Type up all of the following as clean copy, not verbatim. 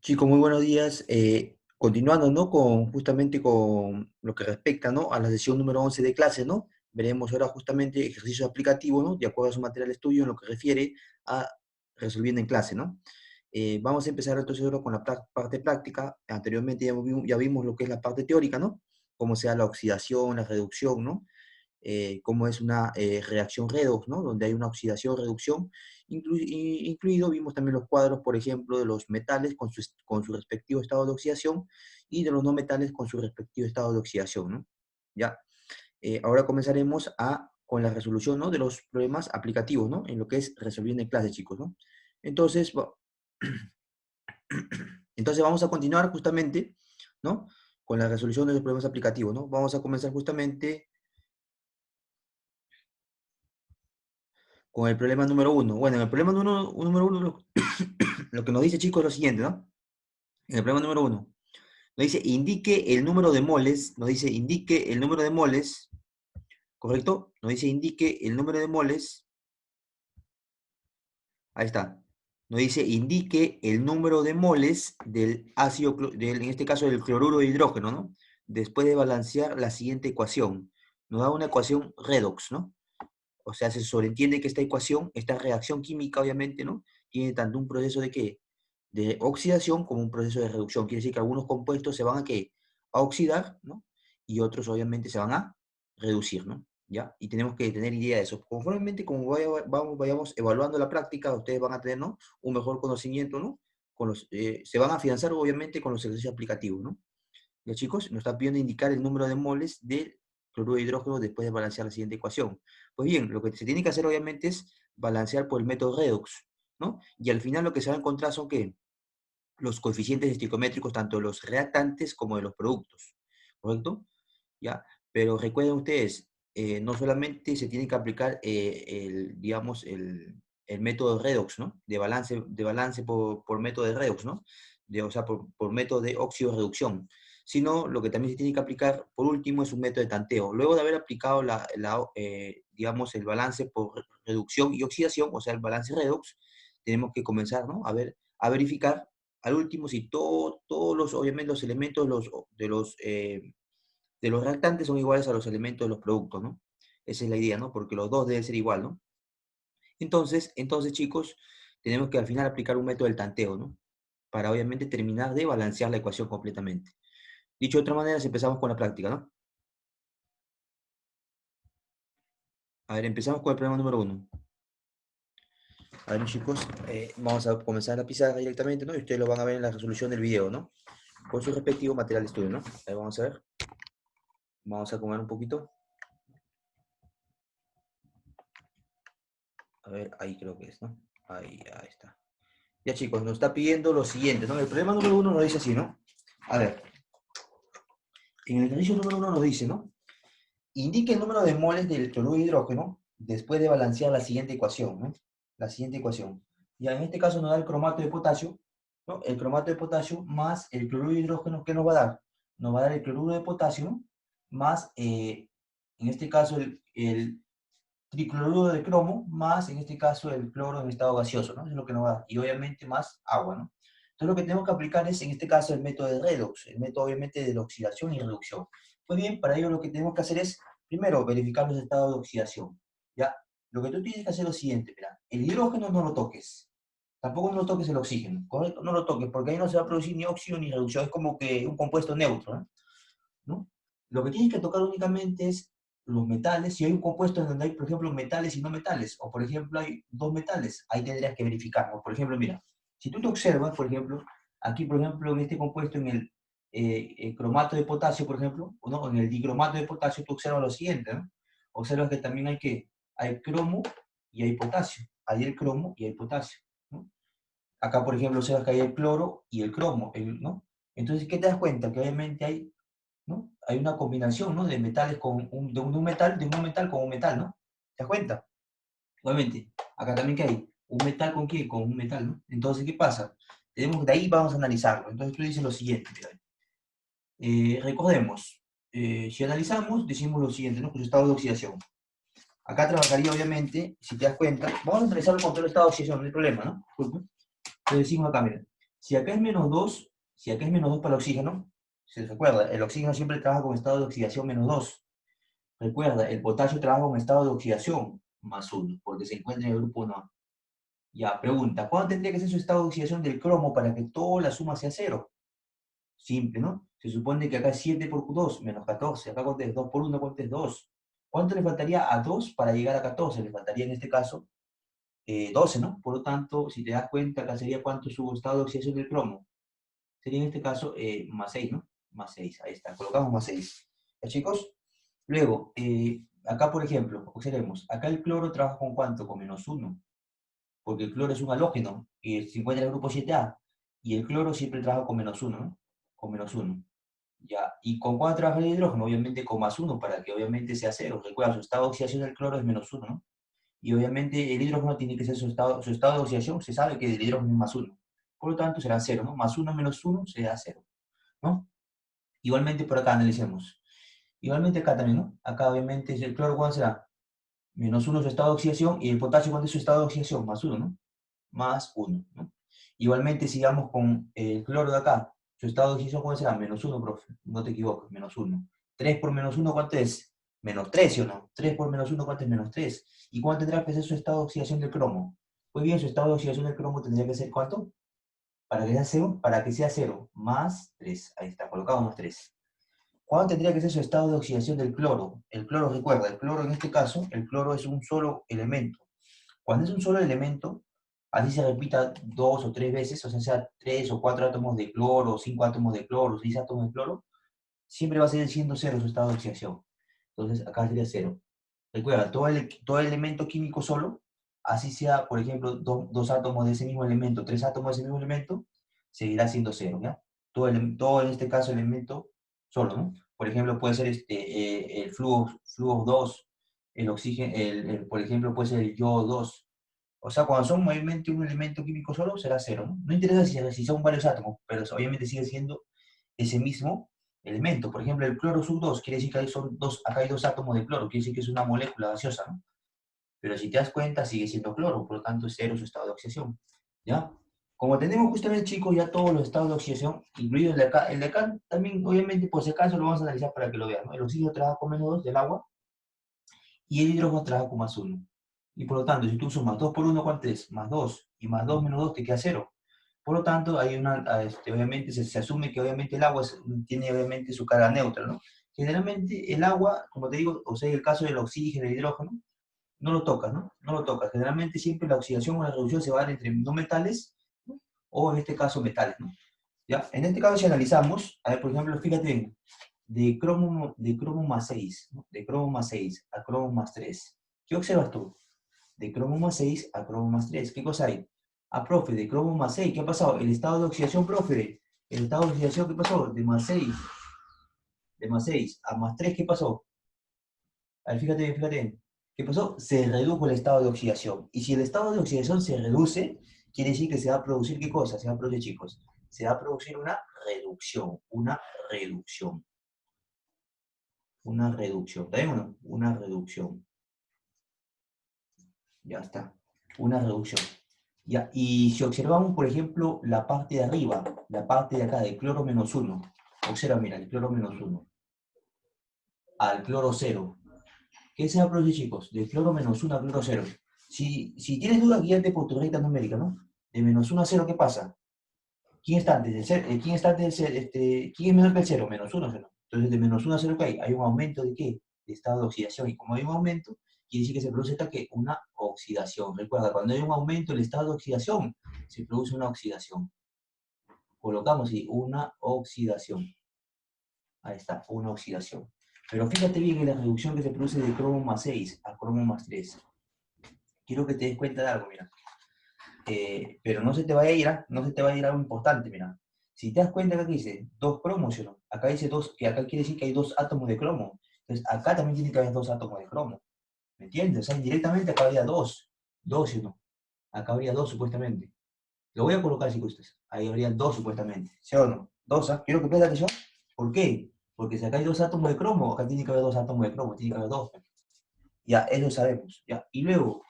Chicos, muy buenos días. Continuando, ¿no? Justamente con lo que respecta, ¿no? A la sesión número 11 de clase, ¿no? Veremos ahora justamente ejercicios aplicativos, ¿no? De acuerdo a su material de estudio en lo que refiere a resolviendo en clase, ¿no? Vamos a empezar entonces ahora con la parte práctica. Anteriormente ya vimos lo que es la parte teórica, ¿no? Cómo se da la oxidación, la reducción, ¿no? Cómo es una reacción redox, ¿no? Donde hay una oxidación, reducción, incluido vimos también los cuadros, por ejemplo, de los metales con su respectivo estado de oxidación y de los no metales con su respectivo estado de oxidación, ¿no? Ya, ahora comenzaremos con la resolución, ¿no? De los problemas aplicativos, ¿no? En lo que es resolviendo en clase, chicos, ¿no? Entonces, entonces vamos a continuar justamente, ¿no? Con la resolución de los problemas aplicativos, ¿no? Vamos a comenzar justamente con el problema número uno. Bueno, en el problema número uno lo que nos dice, chicos, es lo siguiente, ¿no? En el problema número uno, nos dice indique el número de moles, nos dice indique el número de moles, ¿correcto? Nos dice indique el número de moles, ahí está. Nos dice indique el número de moles del ácido, en este caso del cloruro de hidrógeno, ¿no? Después de balancear la siguiente ecuación. Nos da una ecuación redox, ¿no? O sea, se sobreentiende que esta ecuación, esta reacción química, obviamente, ¿no? Tiene tanto un proceso de ¿qué? De oxidación como un proceso de reducción. Quiere decir que algunos compuestos se van a ¿qué? A oxidar, ¿no? Y otros, obviamente, se van a reducir, ¿no? ¿Ya? Y tenemos que tener idea de eso. Conformemente, como vayamos evaluando la práctica, ustedes van a tener, ¿no? Un mejor conocimiento, ¿no? Se van a afianzar, obviamente, con los ejercicios aplicativos, ¿no? Ya chicos, nos está pidiendo indicar el número de moles del cloruro de hidrógeno después de balancear la siguiente ecuación. Pues bien, lo que se tiene que hacer obviamente es balancear por el método redox, ¿no? Y al final lo que se va a encontrar son que los coeficientes estequiométricos tanto de los reactantes como de los productos, ¿correcto? ¿Ya? Pero recuerden ustedes, no solamente se tiene que aplicar digamos, el método redox, ¿no? De balance por método de redox, ¿no? O sea, por método de óxido-reducción, sino lo que también se tiene que aplicar, por último, es un método de tanteo. Luego de haber aplicado digamos, el balance por reducción y oxidación, o sea, el balance redox, tenemos que comenzar, ¿no? A verificar al último si todos los, obviamente, los elementos de los reactantes son iguales a los elementos de los productos, ¿no? Esa es la idea, ¿no? Porque los dos deben ser igual, ¿no? Entonces, chicos, tenemos que al final aplicar un método del tanteo, ¿no? Para obviamente terminar de balancear la ecuación completamente. Dicho de otra manera, empezamos con la práctica, ¿no? A ver, empezamos con el problema número uno. A ver, chicos, vamos a comenzar la pizarra directamente, ¿no? Y ustedes lo van a ver en la resolución del video, ¿no? Con su respectivo material de estudio, ¿no? Ahí vamos a ver. Vamos a comer un poquito. A ver, ahí creo que es, ¿no? Ahí está. Ya chicos, nos está pidiendo lo siguiente, ¿no? El problema número uno nos dice así, ¿no? A ver, en el ejercicio número uno nos dice, ¿no? Indique el número de moles del cloruro de hidrógeno después de balancear la siguiente ecuación, ¿no? La siguiente ecuación. Ya en este caso nos da el cromato de potasio, ¿no? El cromato de potasio más el cloruro de hidrógeno, ¿qué nos va a dar? Nos va a dar el cloruro de potasio, ¿no? Más, en este caso, el tricloruro de cromo, más en este caso el cloro en estado gaseoso, ¿no? Eso es lo que nos va a dar. Y obviamente más agua, ¿no? Entonces lo que tenemos que aplicar es, en este caso, el método de redox, el método obviamente de la oxidación y reducción. Pues bien, para ello lo que tenemos que hacer es, primero, verificar los estados de oxidación. ¿Ya? Lo que tú tienes que hacer es lo siguiente, mira, el hidrógeno no lo toques, tampoco no toques el oxígeno, ¿correcto? No lo toques, porque ahí no se va a producir ni óxido ni reducción, es como que un compuesto neutro, ¿no? ¿No? Lo que tienes que tocar únicamente es los metales. Si hay un compuesto en donde hay, por ejemplo, metales y no metales, o por ejemplo hay dos metales, ahí tendrías que verificarlo. Por ejemplo, mira, si tú te observas, por ejemplo, aquí, por ejemplo, en este compuesto, en el cromato de potasio, por ejemplo, o no, en el dicromato de potasio, tú observas lo siguiente, ¿no? Observas que también hay cromo y hay potasio. Hay el cromo y hay potasio, ¿no? Acá, por ejemplo, observas que hay el cloro y el cromo, ¿no? Entonces, ¿qué te das cuenta? Que obviamente ¿no? Hay una combinación, ¿no? De metales de un metal con un metal, ¿no? ¿Te das cuenta? Obviamente, acá también que hay un metal con qué, con un metal, ¿no? Entonces, ¿qué pasa? De ahí vamos a analizarlo. Entonces tú dices lo siguiente, mira. Recordemos, si analizamos, decimos lo siguiente, ¿no? Pues estado de oxidación. Acá trabajaría, obviamente, si te das cuenta, vamos a analizarlo con todo el estado de oxidación, no hay problema, ¿no? Entonces decimos acá, mira, Si acá es -2, si acá es -2 para el oxígeno, se recuerda, el oxígeno siempre trabaja con estado de oxidación -2. Recuerda, el potasio trabaja con estado de oxidación +1, porque se encuentra en el grupo 1A. Ya, pregunta, ¿cuándo tendría que ser su estado de oxidación del cromo para que toda la suma sea 0? Simple, ¿no? Se supone que acá es 7 por 2, -14. Acá cuánto es 2 por 1, ¿cuánto es 2? ¿Cuánto le faltaría a 2 para llegar a 14? Le faltaría en este caso 12, ¿no? Por lo tanto, si te das cuenta, acá sería cuánto su estado de oxidación del cromo. Sería en este caso +6, ¿no? +6, ahí está, colocamos +6. ¿Ya, chicos? Luego, acá por ejemplo, observemos, acá el cloro trabaja con ¿cuánto? Con -1, porque el cloro es un halógeno y se encuentra en el grupo 7A, y el cloro siempre trabaja con -1, ¿no? Con -1. Ya, ¿y con cuánto trabaja el hidrógeno? Obviamente con +1, para que obviamente sea 0. Recuerda, su estado de oxidación del cloro es -1, ¿no? Y obviamente el hidrógeno tiene que ser su estado de oxidación, se sabe que el hidrógeno es +1. Por lo tanto, será 0, ¿no? +1 menos 1 será 0, ¿no? Igualmente por acá analicemos. Igualmente acá también, ¿no? Acá obviamente el cloro, ¿cuánto será? -1 su estado de oxidación, y el potasio, ¿cuánto es su estado de oxidación? +1, ¿no? +1, ¿no? Igualmente sigamos con el cloro de acá. Su estado de oxidación, ¿cuánto será? -1, profe. No te equivoques, -1. 3 por -1, ¿cuánto es? -3, ¿sí o no? 3 por -1, ¿cuánto es? -3. ¿Y cuánto tendrá que ser su estado de oxidación del cromo? Pues bien, su estado de oxidación del cromo tendría que ser ¿cuánto? Para que sea 0, +3. Ahí está, colocamos +3. ¿Cuándo tendría que ser su estado de oxidación del cloro? El cloro, recuerda, el cloro en este caso, el cloro es un solo elemento. Cuando es un solo elemento, así se repita 2 o 3 veces, o sea 3 o 4 átomos de cloro, 5 átomos de cloro, 6 átomos de cloro, siempre va a seguir siendo 0 su estado de oxidación. Entonces acá sería 0. Recuerda, todo elemento químico solo, así sea, por ejemplo, 2 átomos de ese mismo elemento, 3 átomos de ese mismo elemento, seguirá siendo 0, ¿ya? Todo en este caso elemento solo, ¿no? Por ejemplo, puede ser el flúor 2, el oxígeno, por ejemplo, puede ser el yodo 2. O sea, cuando son mayormente un elemento químico solo, será 0, ¿no? No interesa si son varios átomos, pero obviamente sigue siendo ese mismo elemento. Por ejemplo, el cloro sub 2 quiere decir que acá hay 2 átomos de cloro, quiere decir que es una molécula gaseosa, ¿no? Pero si te das cuenta, sigue siendo cloro, por lo tanto es 0 su estado de oxidación, ¿ya? Como tenemos justamente, chicos, ya todos los estados de oxidación, incluido el de acá también, obviamente, por si acaso lo vamos a analizar para que lo vean, ¿no? El oxígeno trabaja con -2 del agua, y el hidrógeno trabaja con +1. Y por lo tanto, si tú sumas 2 por 1, ¿cuánto es? +2. Y +2 menos 2 te queda 0. Por lo tanto, hay obviamente se asume que obviamente el agua tiene obviamente su carga neutra, ¿no? Generalmente el agua, como te digo, o sea, en el caso del oxígeno y el hidrógeno, no lo tocas, ¿no? No lo tocas. Generalmente siempre la oxidación o la reducción se va a dar entre no metales, ¿no? O en este caso metales, ¿no? ¿Ya? En este caso, si analizamos, a ver, por ejemplo, fíjate bien, de cromo +6, ¿no? De cromo +6 a cromo +3. ¿Qué observas tú? De cromo +6 a cromo +3. ¿Qué cosa hay? Ah, profe, de cromo +6. ¿Qué ha pasado? El estado de oxidación, profe. El estado de oxidación, ¿qué pasó? De +6 a +3, ¿qué pasó? A ver, fíjate, fíjate. ¿Qué pasó? Se redujo el estado de oxidación. Y si el estado de oxidación se reduce, quiere decir que se va a producir, ¿qué cosa? Se va a producir, chicos. Se va a producir una reducción. Una reducción. Una reducción. ¿Está bien o no? Una reducción. Ya está. Una reducción. Ya, y si observamos, por ejemplo, la parte de arriba, la parte de acá, del cloro -1, observa, mira, el cloro -1 al cloro 0. ¿Qué se va a producir, chicos? Del cloro -1 al cloro 0. Si tienes duda, guíate por tu recta numérica, ¿no? De -1 a 0, ¿qué pasa? ¿Quién está antes del 0? ¿Quién está antes del 0? ¿Quién es menor que el 0? -1, ¿no? Entonces, de -1 a 0, ¿qué hay? Hay un aumento de ¿qué? De estado de oxidación. Y como hay un aumento, quiere decir que se produce esta, ¿qué? Una oxidación. Recuerda, cuando hay un aumento del estado de oxidación, se produce una oxidación. Colocamos ahí, una oxidación. Ahí está, una oxidación. Pero fíjate bien en la reducción que se produce de cromo +6 a cromo +3. Quiero que te des cuenta de algo, mira. Pero no se te vaya a ir, no se te vaya a ir algo importante, mira. Si te das cuenta acá que dice 2 cromos, ¿no? Acá dice 2, que acá quiere decir que hay 2 átomos de cromo. Entonces acá también tiene que haber 2 átomos de cromo. ¿Me entiendes? O sea, indirectamente acá habría 2. 2, ¿no? Acá habría 2 supuestamente. Lo voy a colocar si gustas. Ahí habría 2 supuestamente. ¿Sí o no? 2, ¿ah? Quiero que prestes atención. ¿Por qué? Porque si acá hay 2 átomos de cromo, acá tiene que haber 2 átomos de cromo. Tiene que haber 2. Ya, eso sabemos. Ya. Y luego,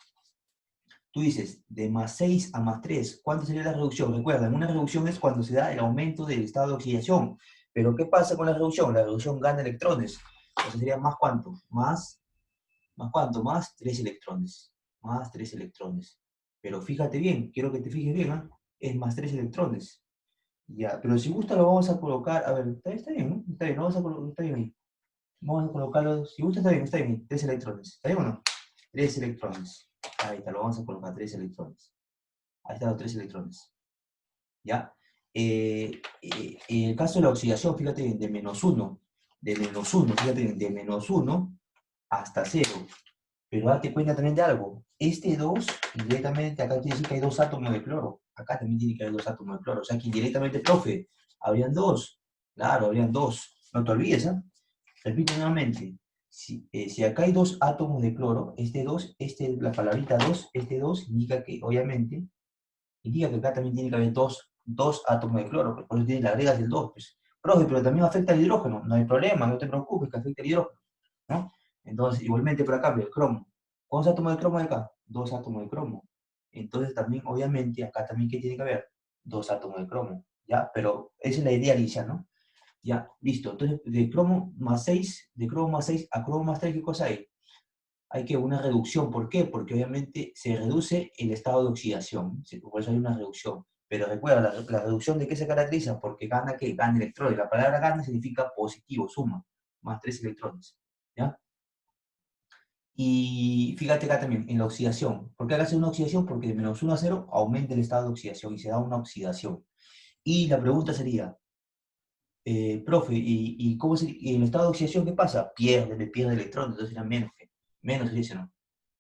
tú dices, de más 6 a más 3, ¿cuánto sería la reducción? Recuerda, una reducción es cuando se da el aumento del estado de oxidación. Pero ¿qué pasa con la reducción? La reducción gana electrones. Entonces sería más cuánto? ¿Más cuánto? Más 3 electrones. Más 3 electrones. Pero fíjate bien, quiero que te fijes bien, ¿ah? Es más 3 electrones. Ya, pero si gusta lo vamos a colocar, a ver, está bien, ¿no? Está bien, está bien ahí. Vamos a colocarlo, si gusta está bien, 3 electrones. ¿Está bien o no? 3 electrones. Ahí está, lo vamos a colocar, 3 electrones. Ahí están los 3 electrones. ¿Ya? En el caso de la oxidación, fíjate bien, de menos uno, fíjate bien, de menos uno hasta cero. Pero date cuenta también de algo. Este 2 indirectamente, acá quiere decir que hay dos átomos de cloro. Acá también tiene que haber dos átomos de cloro. O sea que indirectamente, profe, habrían dos. Claro, habrían dos. No te olvides, ¿eh? Repito nuevamente. Si acá hay dos átomos de cloro, este 2, la palabrita 2, este 2 indica que acá también tiene que haber dos átomos de cloro. Por eso le agregas el 2. Pues. Profe, pero también afecta al hidrógeno. No hay problema, no te preocupes que afecta al hidrógeno. ¿No? Entonces, igualmente por acá, el cromo. ¿Cuántos átomos de cromo hay acá? Dos átomos de cromo. Entonces, también, obviamente, acá también, ¿qué tiene que haber? Dos átomos de cromo, ¿ya? Pero esa es la idea inicial, ¿no? Ya, listo. Entonces, de cromo más 6 a cromo más 3, ¿qué cosa hay? Hay que una reducción. ¿Por qué? Porque obviamente se reduce el estado de oxidación. Por eso hay una reducción. Pero recuerda, la reducción ¿de qué se caracteriza? Porque gana, ¿qué? Gana electrones. La palabra gana significa positivo, suma, más 3 electrones. ¿Ya? Y fíjate acá también, en la oxidación. ¿Por qué hace una oxidación? Porque de menos 1 a 0 aumenta el estado de oxidación y se da una oxidación. Y la pregunta sería, profe, ¿y cómo y en el estado de oxidación qué pasa? Le pierde electrones, entonces sería menos sería ese, ¿no?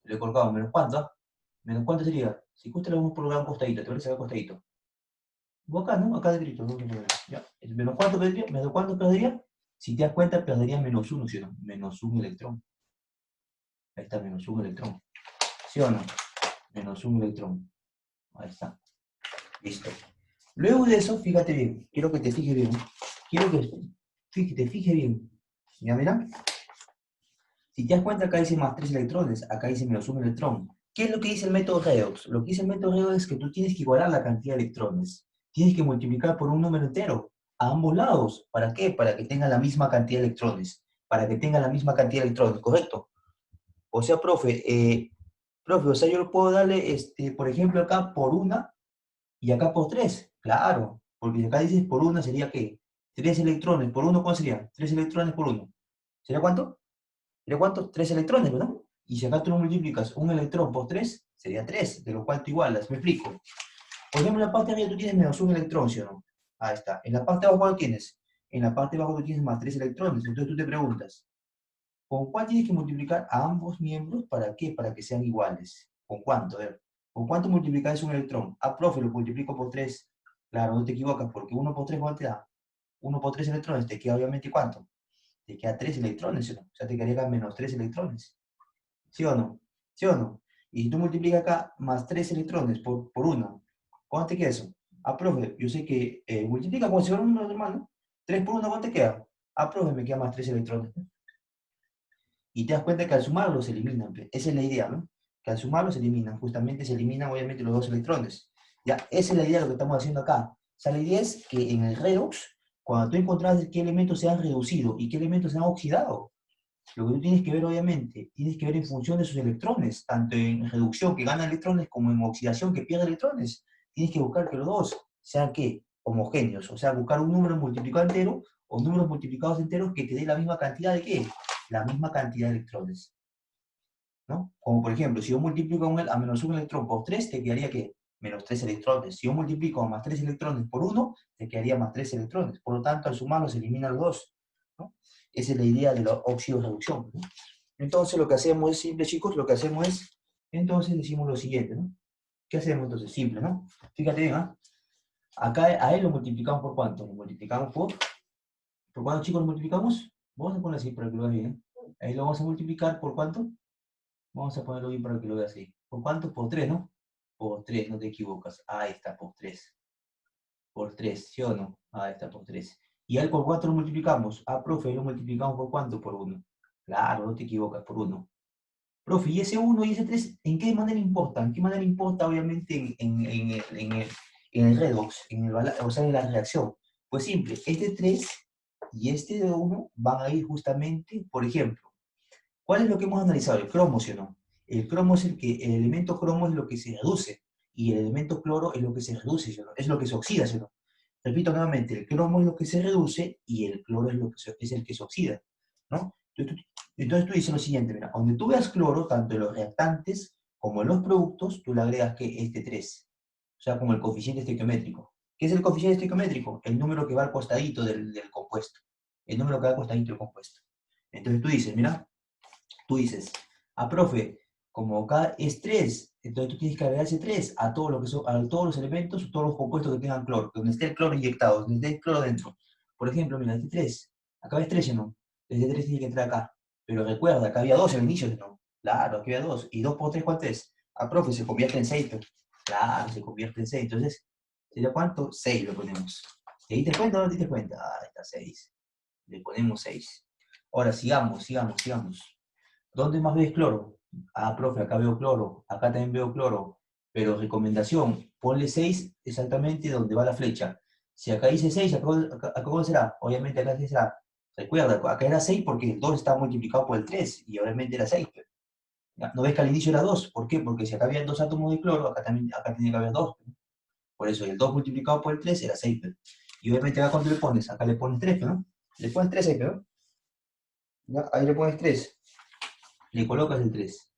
Le colocamos menos cuánto, ¿ah? Menos cuánto sería. Si justo le vamos por un costadito, te parece acá costadito. O acá, ¿no? Acá derechito, no hay problema. ¿Ya? ¿Menos cuánto perdería? ¿Menos cuánto perdería? Si te das cuenta, perdería menos 1, ¿sí o no? Menos un electrón. Ahí está, menos un electrón. ¿Sí o no? Menos un electrón. Ahí está. Listo. Luego de eso, fíjate bien. Quiero que te fijes bien. Quiero que te fijes bien. Ya mira. Si te das cuenta, acá dice más 3 electrones. Acá dice menos un electrón. ¿Qué es lo que dice el método Redox? Lo que dice el método Redox es que tú tienes que igualar la cantidad de electrones. Tienes que multiplicar por un número entero. A ambos lados. ¿Para qué? Para que tenga la misma cantidad de electrones. Para que tenga la misma cantidad de electrones. ¿Correcto? O sea, profe, o sea, yo lo puedo darle, por ejemplo, acá por una y acá por 3, claro, porque si acá dices por una sería ¿qué? 3 electrones por uno, ¿cuánto sería? 3 electrones por uno. ¿Sería cuánto? ¿Sería cuánto? 3 electrones, ¿verdad? Y si acá tú lo multiplicas un electrón por 3, sería 3, de lo cual tú igualas. Me explico. Por ejemplo, en la parte de arriba tú tienes menos un electrón, ¿sí o no? Ahí está. En la parte de abajo, ¿cuánto tienes? En la parte de abajo tú tienes más 3 electrones. Entonces tú te preguntas, ¿con cuál tienes que multiplicar a ambos miembros? ¿Para qué? Para que sean iguales. ¿Con cuánto? A ver, ¿con cuánto multiplicas un electrón? Ah, profe, lo multiplico por 3. Claro, no te equivocas, porque uno por 3, ¿cuánto te da? Uno por 3 electrones, te queda obviamente ¿cuánto? Te queda 3 electrones, ¿sí o no? O sea, te quedaría menos 3 electrones. ¿Sí o no? ¿Sí o no? Y si tú multiplicas acá más 3 electrones por 1, ¿cuánto te queda eso? Ah, profe, yo sé que multiplica como si fuera un número normal, ¿no? 3 por 1, ¿cuánto te queda? Ah, profe, me queda más 3 electrones. Y te das cuenta que al sumarlos se eliminan. Pe. Esa es la idea, ¿no? Que al sumarlos se eliminan. Justamente se eliminan, obviamente, los dos electrones. Ya, esa es la idea de lo que estamos haciendo acá. O sea, la idea es que en el redox, cuando tú encontrás qué elementos se han reducido y qué elementos se han oxidado, lo que tú tienes que ver, obviamente, tienes que ver en función de sus electrones, tanto en reducción que gana electrones como en oxidación que pierde electrones. Tienes que buscar que los dos sean, ¿qué? Homogéneos. O sea, buscar un número multiplicado entero o números multiplicados enteros que te dé la misma cantidad de ¿qué? La misma cantidad de electrones, ¿no? Como por ejemplo, si yo multiplico a menos un electrón por 3, te quedaría ¿qué? Menos 3 electrones. Si yo multiplico a más 3 electrones por uno, te quedaría más 3 electrones. Por lo tanto, al sumarlos se eliminan los dos, ¿no? Esa es la idea de la oxido-reducción, ¿no? Entonces, lo que hacemos es simple, chicos, lo que hacemos es, entonces decimos lo siguiente, ¿no? ¿Qué hacemos entonces? Simple, ¿no? Fíjate bien, ¿ah? Acá a él lo multiplicamos por cuánto? Lo multiplicamos ¿por cuánto, chicos, lo multiplicamos? Vamos a poner así para que lo vean bien. Ahí lo vamos a multiplicar por cuánto. Vamos a ponerlo bien para que lo veas así. ¿Por cuánto? Por 3, ¿no? Por 3, no te equivocas. Ahí está, por 3. Por 3, ¿sí o no? Ahí está, por 3. ¿Y a él por cuánto lo multiplicamos? Ah, profe, lo multiplicamos por cuánto? Por uno. Claro, no te equivocas, por uno. Profe, ¿y ese uno y ese 3 en qué manera importa? ¿En qué manera importa, obviamente, en el redox, o sea, en la reacción? Pues simple, este 3 y este de uno van a ir justamente, por ejemplo, ¿cuál es lo que hemos analizado? El cromo, ¿sí o no? El cromo es el elemento cromo es lo que se reduce, y el elemento cloro es lo que se reduce, ¿sí o no? Es lo que se oxida, ¿sí o no? Repito nuevamente, el cromo es lo que se reduce y el cloro es el que se oxida, ¿no? Entonces tú dices lo siguiente, mira, donde tú veas cloro, tanto en los reactantes como en los productos, tú le agregas que este 3, o sea, como el coeficiente estequiométrico. ¿Qué es el coeficiente estequiométrico? El número que va al costadito del compuesto, el número que va al costadito del compuesto. Entonces tú dices, profe, como acá es 3, entonces tú tienes que agregar ese 3 a, todo lo que son, a todos los elementos, todos los compuestos que tengan cloro, donde esté el cloro inyectado, donde esté el cloro dentro. Por ejemplo, mira, este 3, acá ves 3, ¿no? Este 3 tiene que entrar acá. Pero recuerda, acá había 2 al inicio, ¿no? Claro, aquí había 2. ¿Y 2 por 3 cuánto es? Profe, se convierte en 6, pero. Claro, se convierte en 6. Entonces, ¿sería cuánto? 6 lo ponemos. ¿Te diste cuenta o no te diste cuenta? Ahí está 6. Le ponemos 6. Ahora, sigamos. ¿Dónde más ves cloro? Profe, acá veo cloro, acá también veo cloro, pero recomendación, ponle 6 exactamente donde va la flecha. Si acá dice 6, acá ¿cómo será? Obviamente acá sí será. Recuerda, acá era 6 porque el 2 está multiplicado por el 3 y obviamente era 6. ¿Ya? ¿No ves que al inicio era 2? ¿Por qué? Porque si acá había 2 átomos de cloro, acá tenía que haber 2. Por eso el 2 multiplicado por el 3 era 6. Y obviamente acá cuando le pones, acá le pones 3, ¿no? Le pones 3 ahí, ¿no? ¿Ya? Ahí le pones 3. Le colocas el 3.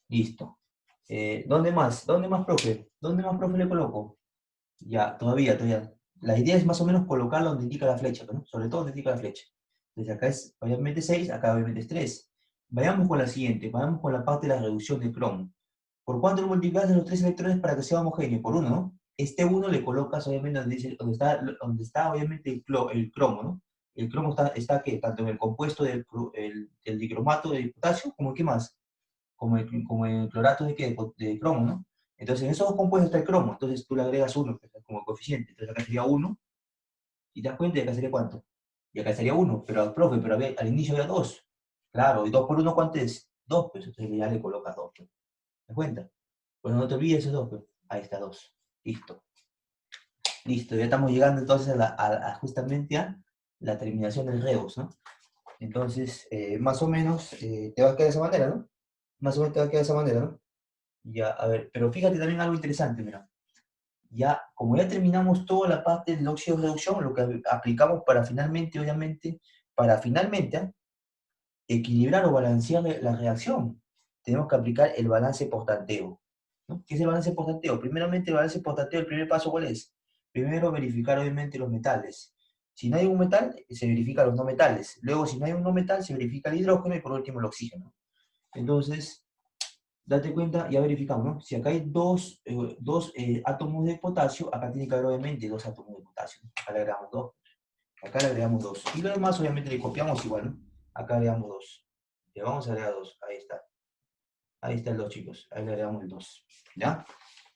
Listo. ¿Dónde más? ¿Dónde más, profe? ¿Dónde más, profe, le coloco? Ya, todavía. La idea es más o menos colocarlo donde indica la flecha, ¿no? Sobre todo donde indica la flecha. Entonces acá es obviamente 6, acá obviamente es 3. Vayamos con la siguiente, vayamos con la parte de la reducción de cromo. ¿Por cuánto lo multiplicas de los 3 electrones para que sea homogéneo? Por 1, ¿no? Este 1 le colocas obviamente donde está obviamente el cromo, ¿no? El cromo está ¿qué? Tanto en el compuesto del dicromato de potasio, como ¿qué más? Como el clorato de cromo, ¿no? Entonces, en esos dos compuestos está el cromo, entonces tú le agregas uno como coeficiente, entonces acá sería 1, y te das cuenta, y acá sería ¿cuánto? Y acá sería 1, pero, profe, pero al inicio había 2. Claro, y 2 por 1, ¿cuánto es? 2, pues entonces ya le colocas 2, pues. ¿Te das cuenta? Pues no te olvides esos 2, pues. Ahí está 2. Listo. Listo, ya estamos llegando entonces justamente a la terminación del redox, ¿no? Entonces, más o menos te va a quedar de esa manera, ¿no? Más o menos te va a quedar de esa manera, ¿no? Ya, a ver, pero fíjate también algo interesante, mira. Ya, como ya terminamos toda la parte del óxido de reducción, lo que aplicamos para finalmente, obviamente, equilibrar o balancear la reacción, tenemos que aplicar el balance por tanteo, ¿no? ¿Qué es el balance por tanteo? Primeramente, el balance por tanteo, el primer paso, ¿cuál es? Primero, verificar, obviamente, los metales. Si no hay un metal, se verifican los no metales. Luego, si no hay un no metal, se verifica el hidrógeno y por último el oxígeno. Entonces, date cuenta, ya verificamos, ¿no? Si acá hay dos átomos de potasio, acá tiene que haber obviamente dos átomos de potasio. Acá le agregamos dos, acá le agregamos dos. Y lo demás obviamente le copiamos igual, ¿no? Acá le agregamos dos. Le vamos a agregar dos, ahí está. Ahí está el dos, chicos. Ahí le agregamos el dos. ¿Ya?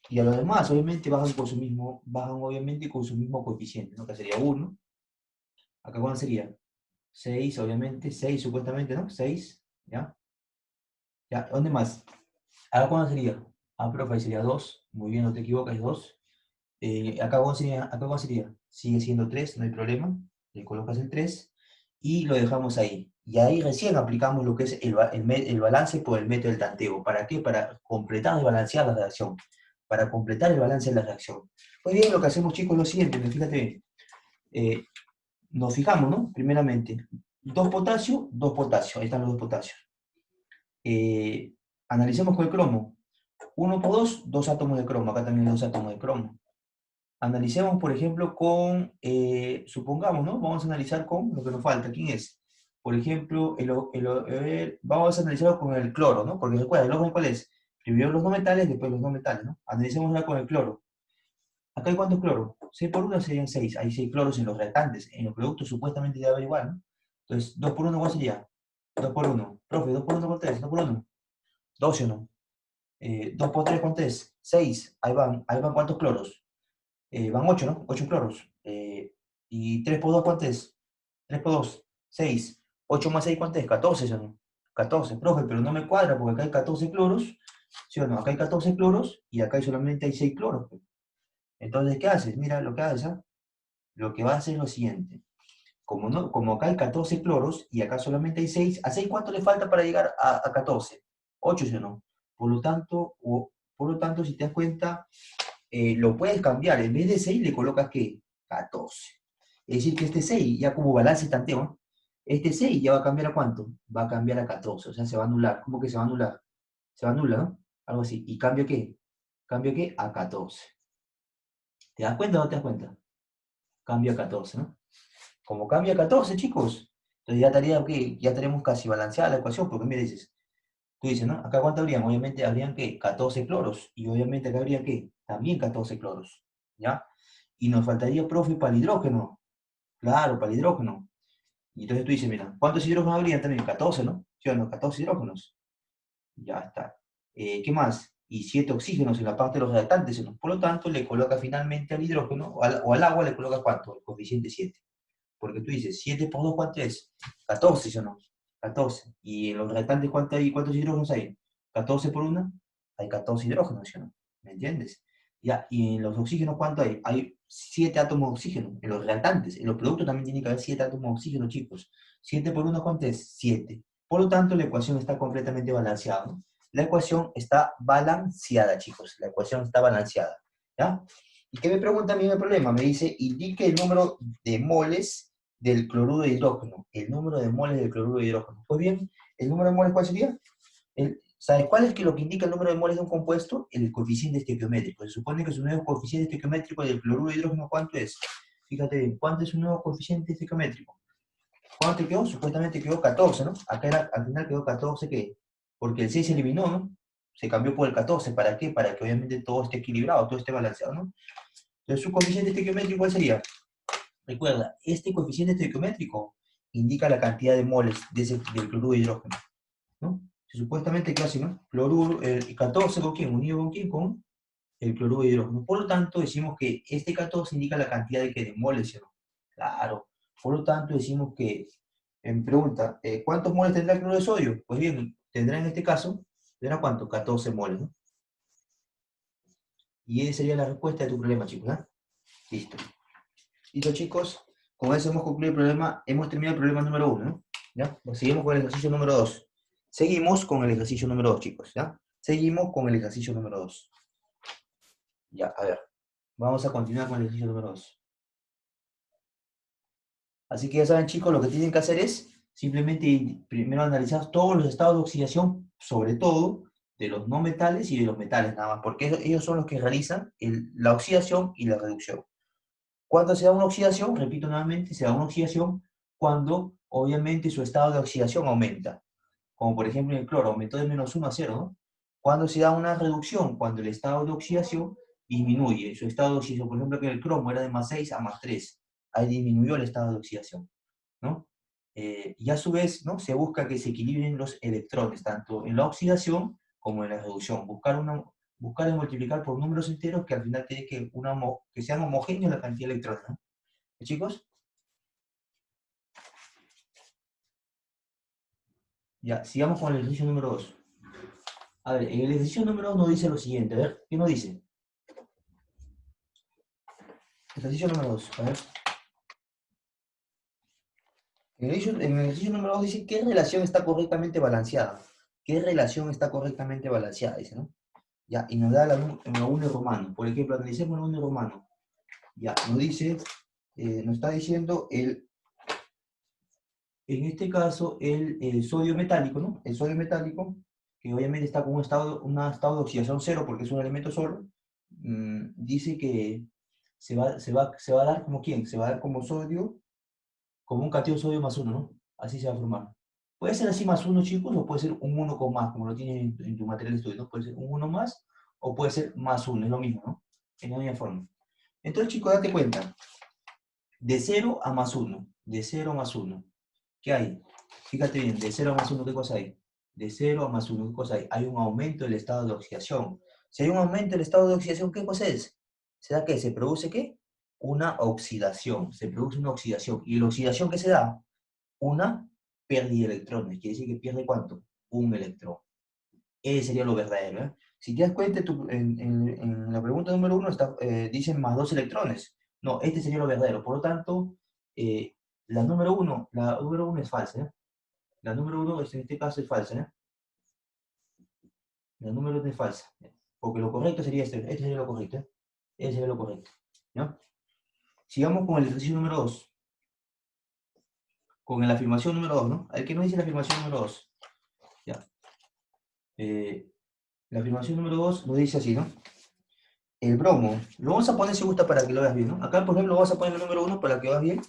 Y a los demás, obviamente, bajan obviamente con su mismo coeficiente, ¿no? Acá sería 1. Acá ¿cuánto sería? 6, obviamente. 6 supuestamente, ¿no? 6. ¿Ya? ¿Ya? ¿Dónde más? Acá ¿cuánto sería? Profe, ahí sería 2. Muy bien, no te equivocas, es 2. Acá ¿cuánto sería? Sigue siendo 3, no hay problema. Le colocas el 3 y lo dejamos ahí. Y ahí recién aplicamos lo que es el balance por el método del tanteo. ¿Para qué? Para completar y balancear la reacción. Para completar el balance de la reacción. Pues bien, lo que hacemos, chicos, es lo siguiente. Fíjate bien. Nos fijamos, ¿no? Primeramente, 2 potasio, 2 potasio. Ahí están los 2 potasios. Analicemos con el cromo. 1 por 2, 2 átomos de cromo. Acá también hay 2 átomos de cromo. Analicemos, por ejemplo, supongamos, ¿no? Vamos a analizar con lo que nos falta. ¿Quién es? Por ejemplo, vamos a analizarlo con el cloro, ¿no? Porque recuerda, ¿el orden cuál es? Primero los no metales, después los no metales, ¿no? Analicemos ahora con el cloro. ¿Acá hay cuántos cloros? 6 por 1 serían 6. Hay 6 cloros en los reactantes. En los productos supuestamente debe haber igual, ¿no? Entonces, 2 por 1, ¿cuál sería? 2 por 1. Profe, 2 por 1, ¿cuánto es? 2 por 1. 12, ¿o no? 2 por 3, ¿cuánto es? 6. Ahí van ¿cuántos cloros? Van 8, ¿no? 8 cloros. Y 3 por 2, ¿cuánto es? 3 por 2, 6. 8 más 6, ¿cuánto es? 14, ¿no? 14, profe, pero no me cuadra porque acá hay 14 cloros, ¿sí o no? Acá hay 14 cloros y acá solamente hay 6 cloros. Entonces, ¿qué haces? Mira lo que haces, ¿ah? Lo que va a hacer es lo siguiente. Como, no, como acá hay 14 cloros y acá solamente hay 6, ¿a 6 cuánto le falta para llegar a 14? 8, ¿sí o no? Por lo tanto, si te das cuenta, lo puedes cambiar. En vez de 6 le colocas, ¿qué? 14. Es decir, que este 6, ya como balance tanteo, ¿no? Este 6 ya va a cambiar a ¿cuánto? Va a cambiar a 14, o sea, se va a anular. ¿Cómo que se va a anular? Se va a anular, ¿no? Algo así. ¿Y cambio qué? ¿Cambio qué? A 14. ¿Te das cuenta o no te das cuenta? Cambio a 14, ¿no? Como cambia a 14, chicos, entonces ya estaría, ¿qué? Ya tenemos casi balanceada la ecuación, porque me dices, tú dices, ¿no? Acá ¿cuánto habrían? Obviamente habrían, ¿qué? 14 cloros, y obviamente acá habría, ¿qué? También 14 cloros, ¿ya? Y nos faltaría, profe, para el hidrógeno. Claro, para el hidrógeno. Y entonces tú dices, mira, ¿cuántos hidrógenos habrían también? 14, ¿no? ¿Sí o no? 14 hidrógenos. Ya está. ¿Qué más? Y 7 oxígenos en la parte de los reactantes, ¿no? Por lo tanto, le coloca finalmente al hidrógeno, o al agua le coloca ¿cuánto? El coeficiente 7. Porque tú dices, 7 por 2, ¿cuánto es? 14, ¿sí o no? 14. ¿Y en los restantes cuántos hidrógenos hay? 14 por 1, hay 14 hidrógenos, ¿sí o no? ¿Me entiendes? Ya, y en los oxígenos, ¿cuánto hay? Hay 7 átomos de oxígeno. En los reactantes, en los productos también tiene que haber 7 átomos de oxígeno, chicos. 7 por 1, ¿cuánto es? 7. Por lo tanto, la ecuación está completamente balanceada, ¿no? La ecuación está balanceada, chicos. La ecuación está balanceada. ¿Ya? ¿Y qué me pregunta a mí el problema? Me dice, indique el número de moles del cloruro de hidrógeno. El número de moles del cloruro de hidrógeno. Pues bien, ¿el número de moles cuál sería? ¿Sabes cuál es lo que indica el número de moles de un compuesto? El coeficiente estequiométrico. Se supone que su nuevo coeficiente estequiométrico del cloruro de hidrógeno, ¿cuánto es? Fíjate bien, ¿cuánto es su nuevo coeficiente estequiométrico? ¿Cuánto te quedó? Supuestamente quedó 14, ¿no? Acá al final quedó 14, ¿qué? Porque el 6 se eliminó, ¿no? Se cambió por el 14. ¿Para qué? Para que obviamente todo esté equilibrado, todo esté balanceado, ¿no? Entonces, su coeficiente estequiométrico, ¿cuál sería? Recuerda, este coeficiente estequiométrico indica la cantidad de moles del cloruro de hidrógeno, ¿no? Supuestamente casi, ¿no? Cloruro, 14 ¿con quién? ¿Unido con quién? Con el cloruro de hidrógeno. Por lo tanto, decimos que este 14 indica la cantidad de moles, ¿no? Claro. Por lo tanto, decimos que, en pregunta, ¿cuántos moles tendrá el cloruro de sodio? Pues bien, tendrá en este caso, ¿tendrá cuánto? 14 moles, ¿no? Y esa sería la respuesta de tu problema, chicos, ¿ah? Listo. Listo, chicos. Con eso hemos concluido el problema, hemos terminado el problema número 1, ¿no? ¿Ya? Pues seguimos con el ejercicio número 2. Seguimos con el ejercicio número 2, chicos, ¿ya? Seguimos con el ejercicio número 2. Ya, a ver. Vamos a continuar con el ejercicio número 2. Así que ya saben, chicos, lo que tienen que hacer es simplemente primero analizar todos los estados de oxidación, sobre todo de los no metales y de los metales nada más, porque ellos son los que realizan la oxidación y la reducción. Cuando se da una oxidación, repito nuevamente, se da una oxidación cuando obviamente su estado de oxidación aumenta. Como por ejemplo en el cloro, aumentó de -1 a 0, ¿no? Cuando se da una reducción, cuando el estado de oxidación disminuye. Su estado de oxidación, por ejemplo, que el cromo era de +6 a +3. Ahí disminuyó el estado de oxidación, ¿no? Y a su vez, ¿no? Se busca que se equilibren los electrones, tanto en la oxidación como en la reducción. Buscar y multiplicar por números enteros que al final tiene que sean homogéneos la cantidad de electrones, ¿no? ¿Chicos? Ya, sigamos con el ejercicio número 2. A ver, en el ejercicio número 2 nos dice lo siguiente, a ver, ¿qué nos dice? Ejercicio número 2, a ver. En el ejercicio número 2 dice, ¿qué relación está correctamente balanceada? ¿Qué relación está correctamente balanceada? Dice, ¿no? Ya, y nos da la une romano. Por ejemplo, analicemos la une romano. Ya, nos dice, nos está diciendo en este caso, el sodio metálico, ¿no? El sodio metálico, que obviamente está con un estado de oxidación cero porque es un elemento solo, dice que se va a dar como ¿quién? Se va a dar como sodio, como un catión sodio más uno, ¿no? Así se va a formar. Puede ser así más uno, chicos, o puede ser un uno con más, como lo tienes en tu material de estudio, ¿no? Puede ser un uno más, o puede ser más uno, es lo mismo, ¿no? En la misma forma. Entonces, chicos, date cuenta, de 0 a más 1, de 0 a más 1. ¿Qué hay? Fíjate bien, de 0 a más 1, ¿qué cosa hay? De 0 a más 1, ¿qué cosa hay? Hay un aumento del estado de oxidación. Si hay un aumento del estado de oxidación, ¿qué cosa es? ¿Se da qué? ¿Se produce qué? Una oxidación. Se produce una oxidación. ¿Y la oxidación qué se da? Una pérdida de electrones. Quiere decir que pierde ¿cuánto? Un electrón. Ese sería lo verdadero, ¿eh? Si te das cuenta, en la pregunta número 1 está, dicen más 2 electrones. No, este sería lo verdadero. Por lo tanto, eh, la número uno es falsa, ¿eh? La número 1 en este caso es falsa, ¿eh? La número 1 es falsa. Porque lo correcto sería este sería lo correcto, ¿eh? Ese sería lo correcto, ¿no? Sigamos con el ejercicio número 2, con la afirmación número 2, ¿no? A ver, ¿qué nos dice la afirmación número 2? Ya. La afirmación número 2 nos dice así, ¿no? El bromo, lo vamos a poner si gusta para que lo veas bien, ¿no? Acá, por ejemplo, vamos a poner el número 1 para que veas bien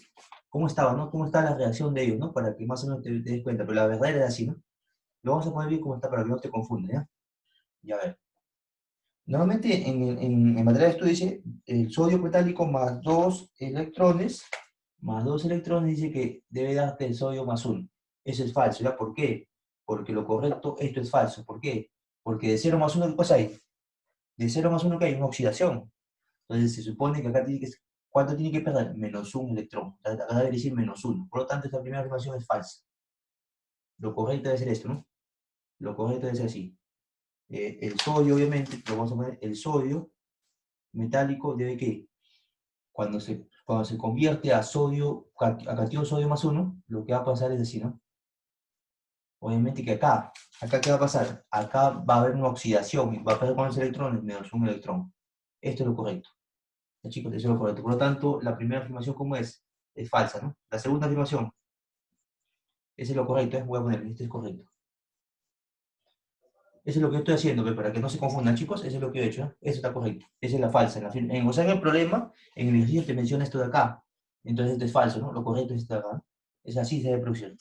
cómo estaba, ¿no? Cómo está la reacción de ellos, ¿no? Para que más o menos te des cuenta, pero la verdad era así, ¿no? Lo vamos a poner bien cómo está para que no te confundas, ¿ya? Ya a ver. Normalmente en materia de estudio dice el sodio metálico más dos electrones dice que debe darte el sodio más uno. Eso es falso, ¿ya? ¿Por qué? Porque lo correcto, esto es falso. ¿Por qué? Porque de 0 más 1, ¿qué cosa hay? De 0 más 1, ¿qué hay? Una oxidación. Entonces se supone que acá tiene que, ¿cuánto tiene que perder? Menos un electrón. Acá debe decir menos uno. Por lo tanto, esta primera afirmación es falsa. Lo correcto debe ser esto, ¿no? Lo correcto debe ser así. El sodio, obviamente, lo vamos a poner, el sodio metálico debe que, cuando se convierte a sodio, a catión sodio más uno, lo que va a pasar es así, ¿no? Obviamente que acá ¿qué va a pasar? Acá va a haber una oxidación, y va a perder cuántos electrones, menos un electrón. Esto es lo correcto. Ya, chicos, eso es lo correcto. Por lo tanto, la primera afirmación, ¿cómo es? Es falsa, ¿no? La segunda afirmación, ese es lo correcto, ¿eh? Voy a poner, este es correcto. Eso es lo que estoy haciendo, pero para que no se confundan, chicos, eso es lo que he hecho, ¿eh? Eso está correcto. Esa es la falsa. O sea, en el problema, en el ejercicio te menciona esto de acá. Entonces esto es falso, ¿no? Lo correcto es esto de acá. Es así, se debe producir.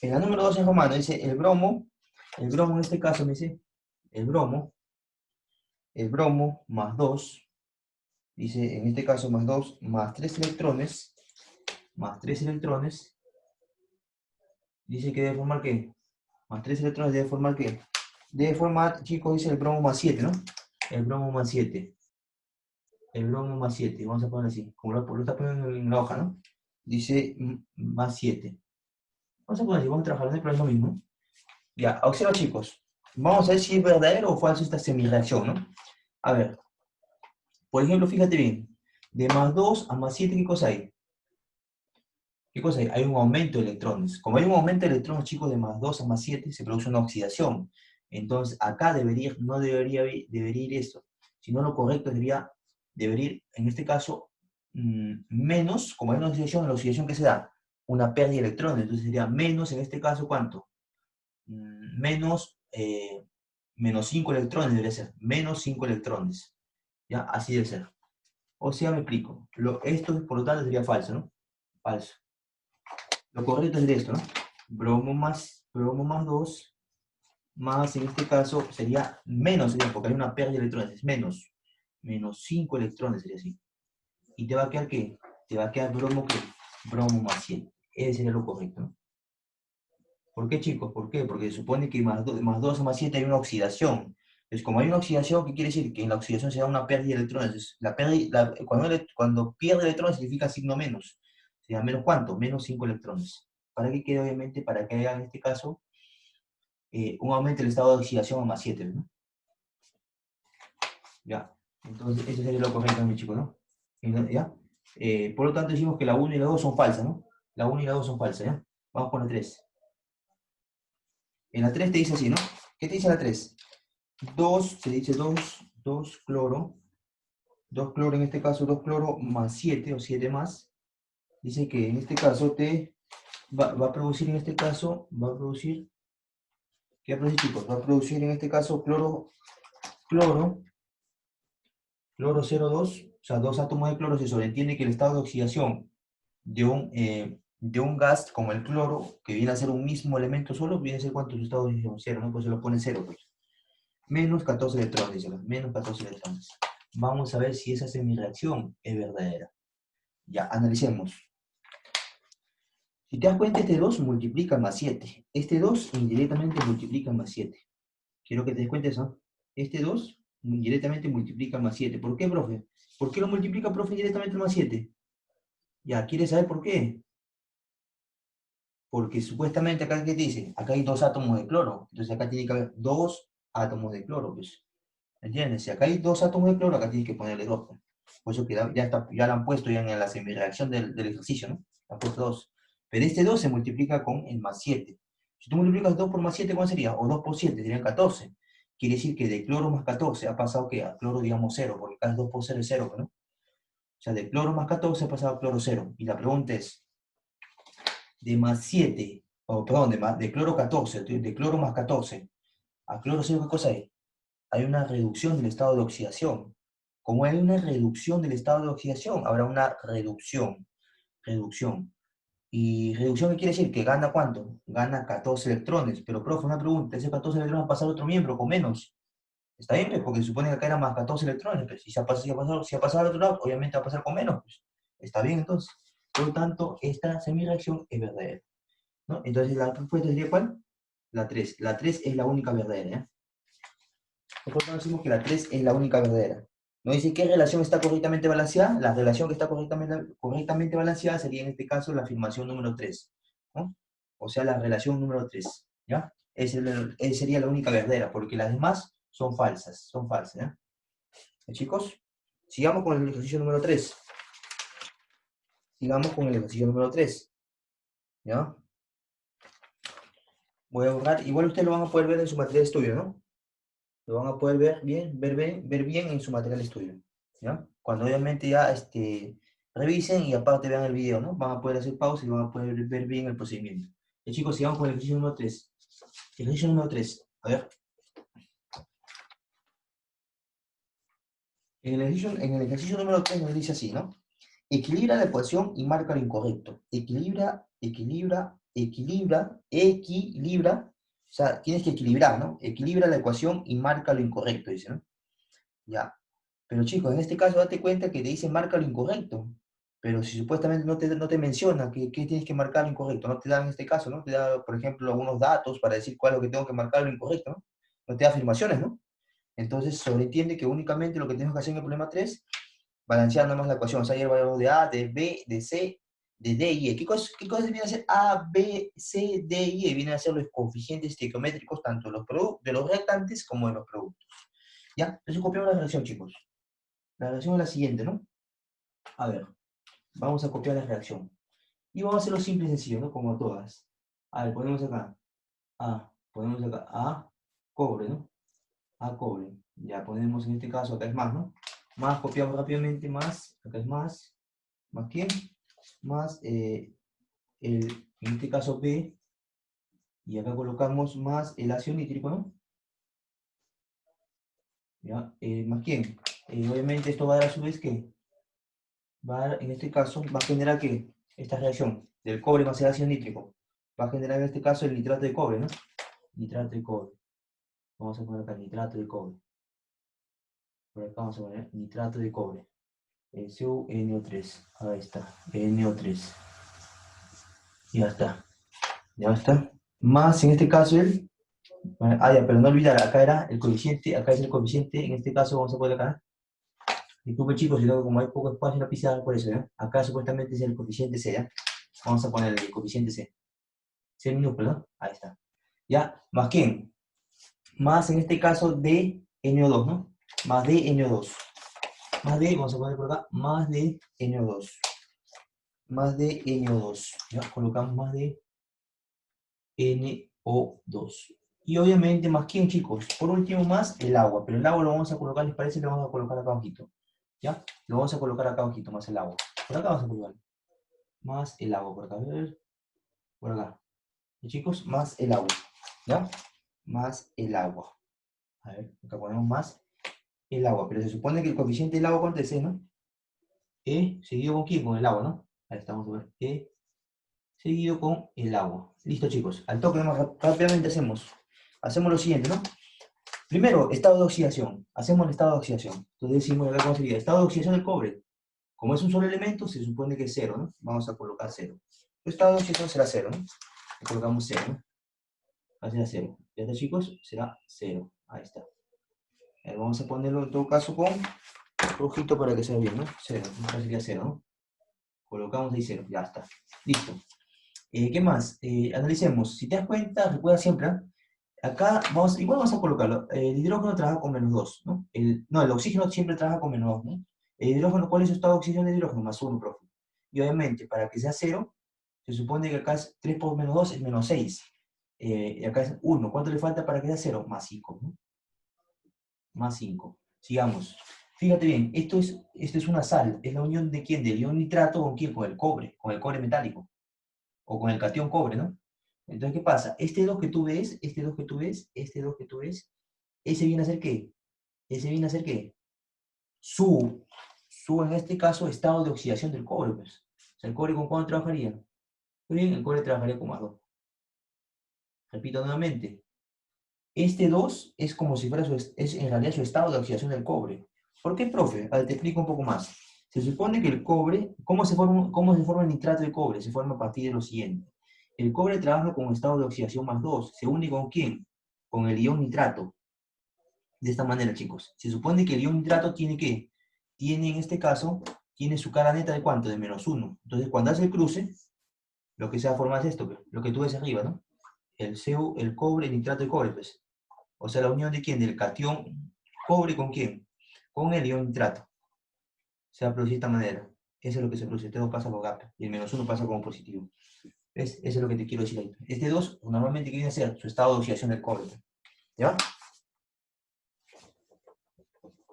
En la número 2 en romano dice el bromo en este caso me dice, el bromo, el bromo más 2 dice en este caso más 2 más 3 electrones, dice que debe formar ¿qué? Más 3 electrones debe formar ¿qué? Debe formar, chicos, dice el bromo más 7, ¿no? El bromo más 7. El bromo más 7. Vamos a poner así, como lo está poniendo en la hoja, ¿no? Dice más 7. Vamos a poner así, vamos a trabajar, no hay problema, lo mismo. Ya, observa, chicos. Vamos a ver si es verdadero o falso esta semireacción, ¿no? A ver, por ejemplo, fíjate bien. De más 2 a más 7, ¿qué cosa hay? ¿Qué cosa hay? Hay un aumento de electrones. Como hay un aumento de electrones, chicos, de más 2 a más 7, se produce una oxidación. Entonces, acá no debería ir esto, sino lo correcto debería ir, en este caso, menos, como hay una oxidación, la oxidación que se da, una pérdida de electrones. Entonces sería menos, en este caso, ¿cuánto? Menos 5 electrones debería ser. Menos 5 electrones. ¿Ya? Así debe ser. O sea, me explico. Esto, por lo tanto, sería falso, ¿no? Falso. Lo correcto es esto, ¿no? Bromo más 2, más en este caso sería menos, porque hay una pérdida de electrones, es menos 5 electrones sería así. ¿Y te va a quedar qué? Te va a quedar bromo más 7. Ese sería lo correcto, ¿no? ¿Por qué, chicos? ¿Por qué? Porque se supone que más 2 a más 7 hay una oxidación. Entonces, como hay una oxidación, ¿qué quiere decir? Que en la oxidación se da una pérdida de electrones. Entonces, cuando pierde electrones significa signo menos. ¿Se da menos cuánto? Menos 5 electrones. ¿Para qué quede? Obviamente, para que haya en este caso un aumento del estado de oxidación a más 7, ¿no? Ya. Entonces, eso sería lo correcto, mi chico, ¿no? ¿Ya? Por lo tanto, decimos que la 1 y la 2 son falsas, ¿no? La 1 y la 2 son falsas, ¿ya? Vamos con la 3. En la 3 te dice así, ¿no? ¿Qué te dice la 3? 2, se dice 2 cloro, 2 cloro, en este caso 2 cloro más 7 o 7 más, dice que en este caso va a producir, en este caso, ¿qué va a producir, chicos? Va a producir en este caso cloro 0,2, o sea, 2 átomos de cloro. Se sobreentiende que el estado de oxidación de un gas como el cloro, que viene a ser un mismo elemento solo, viene a ser ¿cuánto? Su estado de oxidación, 0, ¿no? Pues se lo pone 0, pues. Menos 14 electrones, dice acá, menos 14 electrones. Vamos a ver si esa semireacción es verdadera. Ya, analicemos. Si te das cuenta, este 2 multiplica más 7. Este 2 indirectamente multiplica más 7. Quiero que te des cuenta eso. Este 2 indirectamente multiplica más 7. ¿Por qué, profe? ¿Por qué lo multiplica, profe, indirectamente más 7? Ya, ¿quieres saber por qué? Porque supuestamente acá, ¿qué te dice? Acá hay 2 átomos de cloro. Entonces acá tiene que haber 2 átomos de cloro, pues. ¿Entiendes? Si acá hay 2 átomos de cloro, acá tienes que ponerle 2. Pues. Por eso que ya, está, ya lo han puesto ya en la semireacción del ejercicio, ¿no? Le han puesto 2. Pero este 2 se multiplica con el más 7. Si tú multiplicas 2 por más 7, ¿cuál sería? O 2 por 7, serían 14. Quiere decir que de cloro más 14 ha pasado que a cloro, digamos, 0, porque acá es 2 por 0 es 0, ¿no? O sea, de cloro más 14 ha pasado a cloro 0. Y la pregunta es, de más 7, o perdón, de cloro 14, de cloro más 14 a cloro 0, ¿qué cosa hay? Hay una reducción del estado de oxidación. Como hay una reducción del estado de oxidación, habrá una reducción. Reducción. ¿Y reducción qué quiere decir? Que gana ¿cuánto? Gana 14 electrones. Pero, profe, una pregunta, ¿ese 14 electrones va a pasar a otro miembro con menos? Está bien, pues, porque se supone que acá era más 14 electrones. Pues, si ha pasado al otro lado, obviamente va a pasar con menos. Pues. Está bien, entonces. Por lo tanto, esta semireacción es verdadera. ¿No? Entonces, ¿la respuesta sería cuál? La 3. La 3 es la única verdadera. ¿Ya? Nosotros decimos que la 3 es la única verdadera. ¿No dice qué relación está correctamente balanceada? La relación que está correctamente balanceada sería en este caso la afirmación número 3. ¿No? O sea, la relación número 3. ¿Ya? Esa sería la única verdadera, porque las demás son falsas. Son falsas. ¿Ya? Chicos, sigamos con el ejercicio número 3. Sigamos con el ejercicio número 3. ¿Ya? Voy a borrar. Igual ustedes lo van a poder ver en su material de estudio, ¿no? Lo van a poder ver bien en su material de estudio, ¿ya? Cuando obviamente ya revisen y aparte vean el video, ¿no? Van a poder hacer pausa y van a poder ver bien el procedimiento. Chicos, sigamos con el ejercicio número 3. Ejercicio número 3. A ver. En el ejercicio número 3 nos dice así, ¿no? Equilibra la ecuación y marca lo incorrecto. Equilibra. O sea, tienes que equilibrar, ¿no? Equilibra la ecuación y marca lo incorrecto, dice, ¿no? Ya. Pero chicos, en este caso date cuenta que te dice marca lo incorrecto. Pero si supuestamente no te menciona que tienes que marcar lo incorrecto, no te da en este caso, ¿no? Te da, por ejemplo, algunos datos para decir cuál es lo que tengo que marcar lo incorrecto, ¿no? No te da afirmaciones, ¿no? Entonces sobreentiende que únicamente lo que tenemos que hacer en el problema 3, balancear nada más la ecuación. O sea, hay el valor de A, de B, de C, de D y E. ¿Qué cosas vienen a ser A, B, C, D y E? Vienen a ser los coeficientes estequiométricos tanto de los reactantes como de los productos. ¿Ya? Entonces copiamos la relación, chicos. La relación es la siguiente, ¿no? A ver, vamos a copiar la reacción. Y vamos a hacerlo simple y sencillo, ¿no? Como todas. A ver, ponemos acá A, cobre, ¿no? A, cobre. Ya ponemos en este caso, acá es más, ¿no? Más, copiamos rápidamente, más, acá es ¿más quién? Más en este caso B, y acá colocamos más el ácido nítrico, ¿no? ¿Ya? ¿Más quién? Obviamente esto va a dar a su vez que en este caso, va a generar que esta reacción del cobre más el ácido nítrico va a generar en este caso el nitrato de cobre, ¿no? Nitrato de cobre. Vamos a poner acá nitrato de cobre. Por acá vamos a poner nitrato de cobre. CuNO3. Ahí está. NO3. Ya está. Ya está. Más en este caso el. Ya, pero no olvidar, acá era el coeficiente, acá es el coeficiente, en este caso vamos a poner acá. Disculpen chicos, sino como hay poco espacio en la pizarra, por eso, ¿ya? Acá supuestamente es el coeficiente C, ¿ya? Vamos a poner el coeficiente C. C minúsculo, ¿no? Ahí está. ¿Ya? ¿Más quién? Más en este caso de NO2, ¿no? Más de NO2. Más de, vamos a poner por acá, más de NO2. Más de NO2. ¿Ya? Colocamos más de NO2. Y obviamente más quién, chicos. Por último, más el agua. Pero el agua lo vamos a colocar, ¿les parece? Lo vamos a colocar acá abajito. ¿Ya? Lo vamos a colocar acá abajito, más el agua. Por acá vamos a colocar. Más el agua, por acá. A ver. Por acá. Y chicos, más el agua. ¿Ya? Más el agua. A ver, acá ponemos más el agua. Pero se supone que el coeficiente del agua, ¿cuánto es? ¿No? E seguido con quién? Con el agua, ¿no? Ahí estamos a ver. E seguido con el agua. Listo, chicos. Al toque rápidamente hacemos lo siguiente, ¿no? Primero, estado de oxidación. Hacemos el estado de oxidación. Entonces decimos, ¿cómo sería? Estado de oxidación del cobre. Como es un solo elemento, se supone que es 0, ¿no? Vamos a colocar 0. El estado de oxidación será 0, ¿no? Le colocamos 0, ¿no? Ahí será 0. ¿Ya está, chicos? Será 0. Ahí está. Vamos a ponerlo en todo caso con rojito para que sea bien, ¿no? 0. Acá sería 0, ¿no? Colocamos ahí 0. Ya está. Listo. ¿Qué más? Analicemos. Si te das cuenta, recuerda siempre, ¿ah? Acá igual vamos a colocarlo. El hidrógeno trabaja con -2, ¿no? No, el oxígeno siempre trabaja con -2, ¿no? El hidrógeno, ¿cuál es su estado de oxidación del hidrógeno? +1, profe. Y obviamente, para que sea 0, se supone que acá es 3 por -2 es -6. Y acá es 1. ¿Cuánto le falta para que sea 0? +5, ¿no? +5. Sigamos. Fíjate bien, esto es una sal. ¿Es la unión de quién? ¿Del ion nitrato con quién? Con el cobre metálico. O con el catión cobre, ¿no? Entonces, ¿qué pasa? Este 2 que tú ves, este 2 que tú ves, este 2 que tú ves, ese viene a ser ¿qué? Ese viene a ser ¿qué? Su en este caso, estado de oxidación del cobre, pues. O sea, ¿el cobre con cuánto trabajaría? Muy bien, el cobre trabajaría con +2. Repito nuevamente. Este 2 es como si fuera es en realidad su estado de oxidación del cobre. ¿Por qué, profe? A ver, te explico un poco más. Se supone que el cobre, cómo se forma el nitrato de cobre? Se forma a partir de lo siguiente. El cobre trabaja con estado de oxidación +2. ¿Se une con quién? Con el ion nitrato. De esta manera, chicos. Se supone que el ion nitrato tiene ¿qué? Tiene, en este caso, tiene su cara neta de ¿cuánto? De -1. Entonces, cuando hace el cruce, lo que se va a formar es esto, pues, lo que tú ves arriba, ¿no? El cobre, el nitrato de cobre, pues. O sea, la unión de quién? Del catión cobre con quién? Con el ion nitrato. Se va a producir de esta manera. Eso es lo que se produce. Todo pasa por gap. Y el -1 pasa como positivo. ¿Ves? Eso es lo que te quiero decir ahí. Este 2, normalmente, ¿qué viene a ser? Su estado de oxidación del cobre. ¿Ya?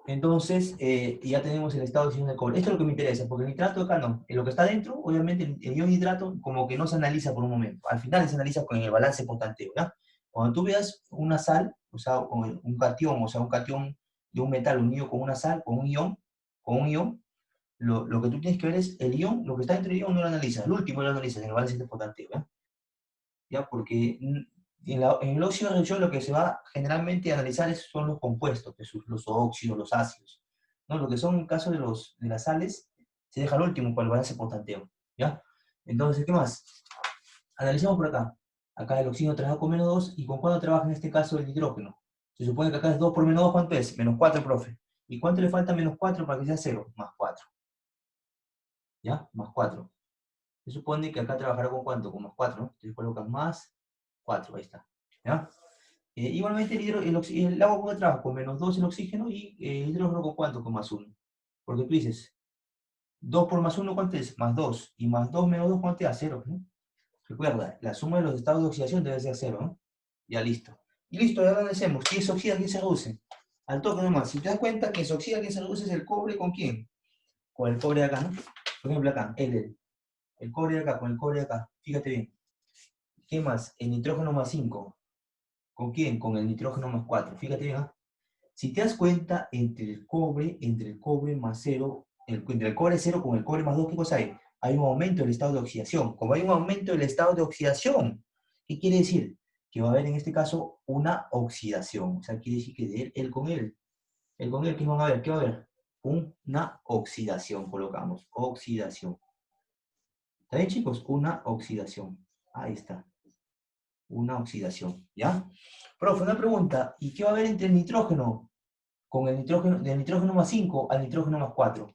Entonces, ya tenemos el estado de oxidación del cobre. Esto es lo que me interesa, porque el nitrato acá no. En lo que está dentro, obviamente, el ion nitrato como que no se analiza por un momento. Al final se analiza con el balance potanteo, ¿ya? Cuando tú veas una sal, o sea, un catión, o sea, un catión de un metal unido con una sal, con un ion, lo que tú tienes que ver es el ion, lo que está dentro del ion no lo analizas, el último lo analizas en el balance potanteo, ¿ya? ¿Ya? Porque en el óxido de reducción lo que se va generalmente a analizar son los compuestos, que son los óxidos, los ácidos. ¿No? Lo que son en el caso de las sales, se deja al último para el balance potanteo. ¿Ya? Entonces, ¿qué más? Analicemos por acá. Acá el oxígeno trabaja con -2, ¿y con cuánto trabaja en este caso el hidrógeno? Se supone que acá es 2 por -2, ¿cuánto es? -4, profe. ¿Y cuánto le falta -4 para que sea 0? +4. ¿Ya? +4. Se supone que acá trabajará con ¿cuánto? Con +4, ¿no? Entonces colocas +4, ahí está. ¿Ya? Igualmente el agua puede trabajar con -2 el oxígeno y el hidrógeno con ¿cuánto? Con +1. Porque tú dices, 2 por +1, ¿cuánto es? +2. Y +2 menos 2, ¿cuánto es? 0, ¿no? Recuerda, la suma de los estados de oxidación debe ser 0, ¿no? Ya listo. Y listo, ya analicemos. ¿Quién se oxida, quién se reduce? Al toque nomás. Si te das cuenta, que se oxida, quién se reduce es el cobre, ¿con quién? Con el cobre de acá, ¿no? Por ejemplo, acá, el cobre de acá, con el cobre de acá. Fíjate bien. ¿Qué más? El nitrógeno +5. ¿Con quién? Con el nitrógeno +4. Fíjate bien, ¿ah? Si te das cuenta, entre el cobre más 0, entre el cobre 0 con el cobre +2, ¿qué cosa hay? Hay un aumento del estado de oxidación. Como hay un aumento del estado de oxidación, ¿qué quiere decir? Que va a haber en este caso una oxidación. O sea, quiere decir que de él con él. El con él, ¿qué van a ver? ¿Qué va a haber? Una oxidación, colocamos. Oxidación. ¿Está bien, chicos? Una oxidación. Ahí está. Una oxidación. ¿Ya? Profe, una pregunta. ¿Y qué va a haber entre el nitrógeno? Con el nitrógeno, del nitrógeno +5 al nitrógeno +4.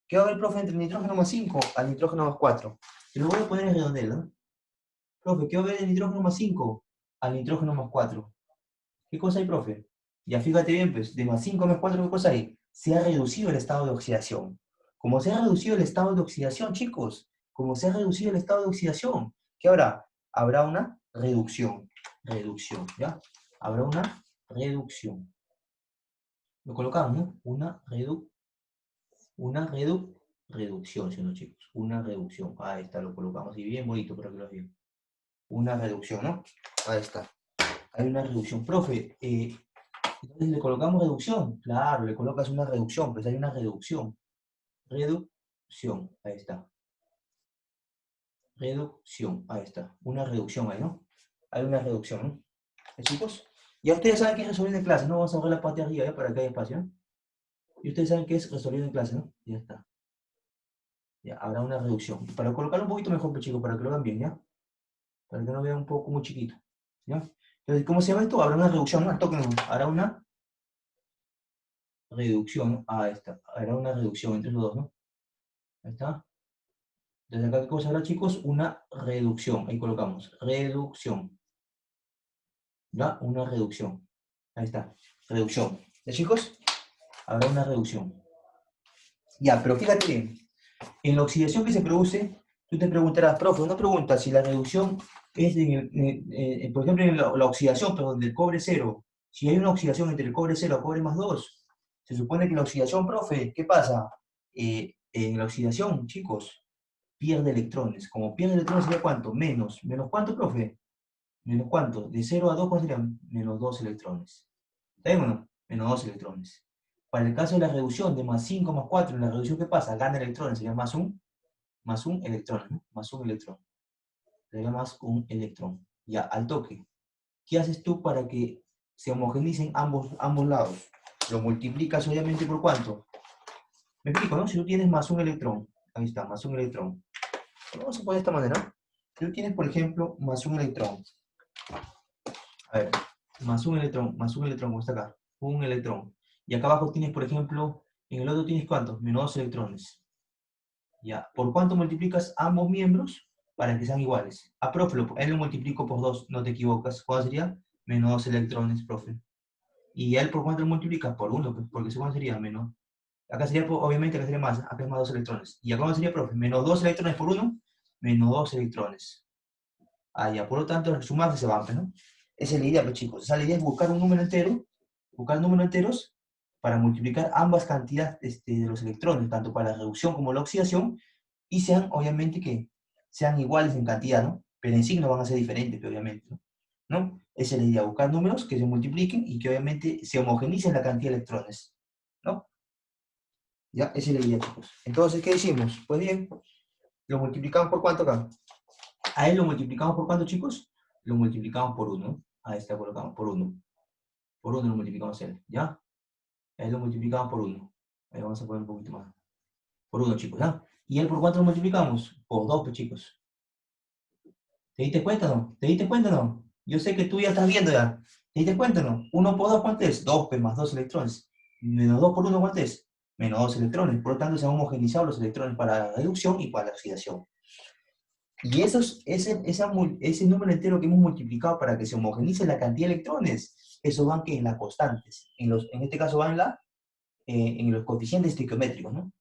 ¿Qué va a haber, profe, entre el nitrógeno +5 al nitrógeno +4? Te lo voy a poner en redondel, ¿no? Profe, ¿qué va a haber del nitrógeno +5 al nitrógeno +4? ¿Qué cosa hay, profe? Ya fíjate bien, pues, de +5 a +4, ¿qué cosa hay? Se ha reducido el estado de oxidación. Como se ha reducido el estado de oxidación, chicos, como se ha reducido el estado de oxidación, ¿qué habrá? Habrá una reducción. Reducción, ¿ya? Habrá una reducción. Lo colocamos, ¿no? Reducción, ¿sí, no, chicos? Una reducción. Ahí está, lo colocamos y bien bonito para que lo vean. Una reducción, ¿no? Ahí está. Hay una reducción. Profe, entonces le colocamos reducción. Claro, le colocas una reducción, pues hay una reducción. Reducción, ahí está. Reducción, ahí está. Una reducción ahí, ¿no? Hay una reducción, ¿no? Chicos? Ya ustedes saben qué es resolver en clase, ¿no? Vamos a ver la parte de arriba, ¿ya? Para que haya espacio, ¿no? Y ustedes saben qué es resolver en clase, ¿no? Ya está. Ya, habrá una reducción. Para colocarlo un poquito mejor, pues, chicos, para que lo vean bien, ¿ya? Para que no vean un poco muy chiquito, ¿ya? Entonces, ¿cómo se llama esto? Habrá una reducción, ¿no? Tóquenlo. Hará una reducción. Ahí está. Habrá una reducción entre los dos, ¿no? Ahí está. Entonces acá, ¿qué cosa habrá, chicos? Una reducción. Ahí colocamos, reducción. ¿Ya? Una reducción. Ahí está, reducción. ¿Ya, chicos? Habrá una reducción. Ya, pero fíjate bien. En la oxidación que se produce, tú te preguntarás, profe, una pregunta, si la reducción es, por ejemplo, en la oxidación, pero del cobre cero, si hay una oxidación entre el cobre cero a cobre más 2, se supone que la oxidación, profe, ¿qué pasa? En la oxidación, chicos, pierde electrones. Como pierde electrones sería ¿cuánto? Menos. ¿Menos cuánto, profe? ¿Menos cuánto? De 0 a 2, ¿cuánto serían? Menos 2 electrones. ¿Está bien o no? Menos 2 electrones. Para el caso de la reducción de más 5 más 4, en la reducción, ¿qué pasa? Gana electrones, sería más un electrón, ¿no? Más un electrón. Sería más un electrón. Ya, al toque. ¿Qué haces tú para que se homogenicen ambos lados? Lo multiplicas obviamente por ¿cuánto? Me explico, ¿no? Si tú tienes más un electrón, ahí está, más un electrón. Vamos a poner de esta manera. Si tú tienes, por ejemplo, más un electrón. A ver, más un electrón, como está acá. Un electrón. Y acá abajo tienes, por ejemplo, en el otro tienes ¿cuántos? Menos 2 electrones. Ya, ¿por cuánto multiplicas ambos miembros? Para que sean iguales. A profe, él lo multiplico por 2, no te equivocas. ¿Cuál sería? Menos 2 electrones, profe. ¿Y él por cuánto lo multiplicas? Por 1, pues, porque ¿cuánto sería? Menos. Acá sería, obviamente, acá sería más. Acá es más 2 electrones. ¿Y acá sería, profe? Menos 2 electrones por 1, menos 2 electrones. Ah, ya, por lo tanto, sumarse se van, ¿no? Esa es la idea, pues, chicos. Esa es la idea es buscar un número entero, buscar números enteros para multiplicar ambas cantidades de los electrones, tanto para la reducción como la oxidación, y sean, obviamente, que sean iguales en cantidad, ¿no? Pero en signo van a ser diferentes, obviamente, ¿no? ¿No? Esa es la idea, buscar números que se multipliquen y que obviamente se homogenicen la cantidad de electrones, ¿no? Ya, esa es la idea, chicos. Entonces, ¿qué decimos? Pues bien, lo multiplicamos por ¿cuánto acá? A él lo multiplicamos por ¿cuánto, chicos? Lo multiplicamos por 1. Ahí está, colocamos por 1. Por 1 lo multiplicamos a él, ¿ya? A él lo multiplicamos por 1. Ahí vamos a poner un poquito más. Por 1, chicos, ¿ya? ¿Y él por cuánto lo multiplicamos? Por 2, pues, chicos. ¿Te diste cuenta o no? ¿Te diste cuenta o no? Yo sé que tú ya estás viendo ya. ¿Te diste cuenta o no? 1 por 2, ¿cuánto es? 2, pues, más 2 electrones. Menos 2 por 1, ¿cuánto es? Menos 2 electrones. Por lo tanto, se han homogenizado los electrones para la reducción y para la oxidación. Y ese número entero que hemos multiplicado para que se homogenice la cantidad de electrones, eso van que en las constantes. En este caso van en los coeficientes estequiométricos, ¿no?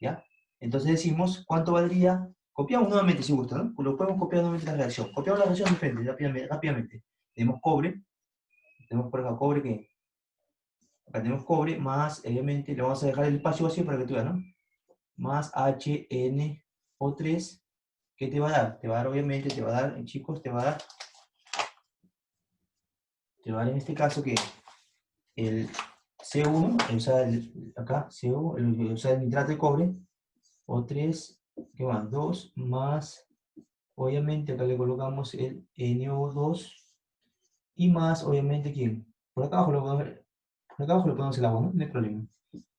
¿Ya? Entonces decimos, ¿cuánto valdría? Copiamos nuevamente si gusta, ¿no? Lo podemos copiar nuevamente la reacción. Copiamos la reacción de frente, rápidamente. Tenemos cobre, tenemos por acá cobre que... Acá tenemos cobre más, obviamente, le vamos a dejar el espacio vacío para que tú veas, ¿no? Más HNO3. ¿Qué te va a dar? Te va a dar, obviamente, te va a dar, chicos, te va a dar en este caso que el C1, o sea, acá, CO, o sea, el nitrato de cobre, O3, ¿qué más? 2 más, obviamente, acá le colocamos el NO2, y más, obviamente, ¿quién? Por acá abajo por acá abajo le ponemos el agua, ¿no? No hay problema.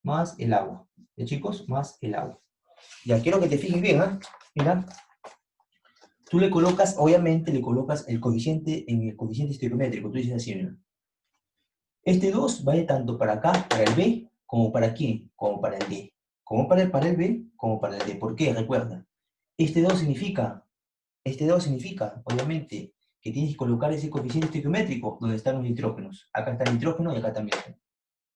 Más el agua. ¿Ya, chicos? Más el agua. Ya quiero que te fijes bien, ¿eh? Mira, tú le colocas, obviamente, le colocas el coeficiente en el coeficiente estequiométrico. Tú dices así, mira. Este 2 vale tanto para acá, para el B, como para aquí, como para el D. Como para el B, como para el D. ¿Por qué? Recuerda. Este 2 significa, obviamente, que tienes que colocar ese coeficiente estequiométrico donde están los nitrógenos. Acá está el nitrógeno y acá también.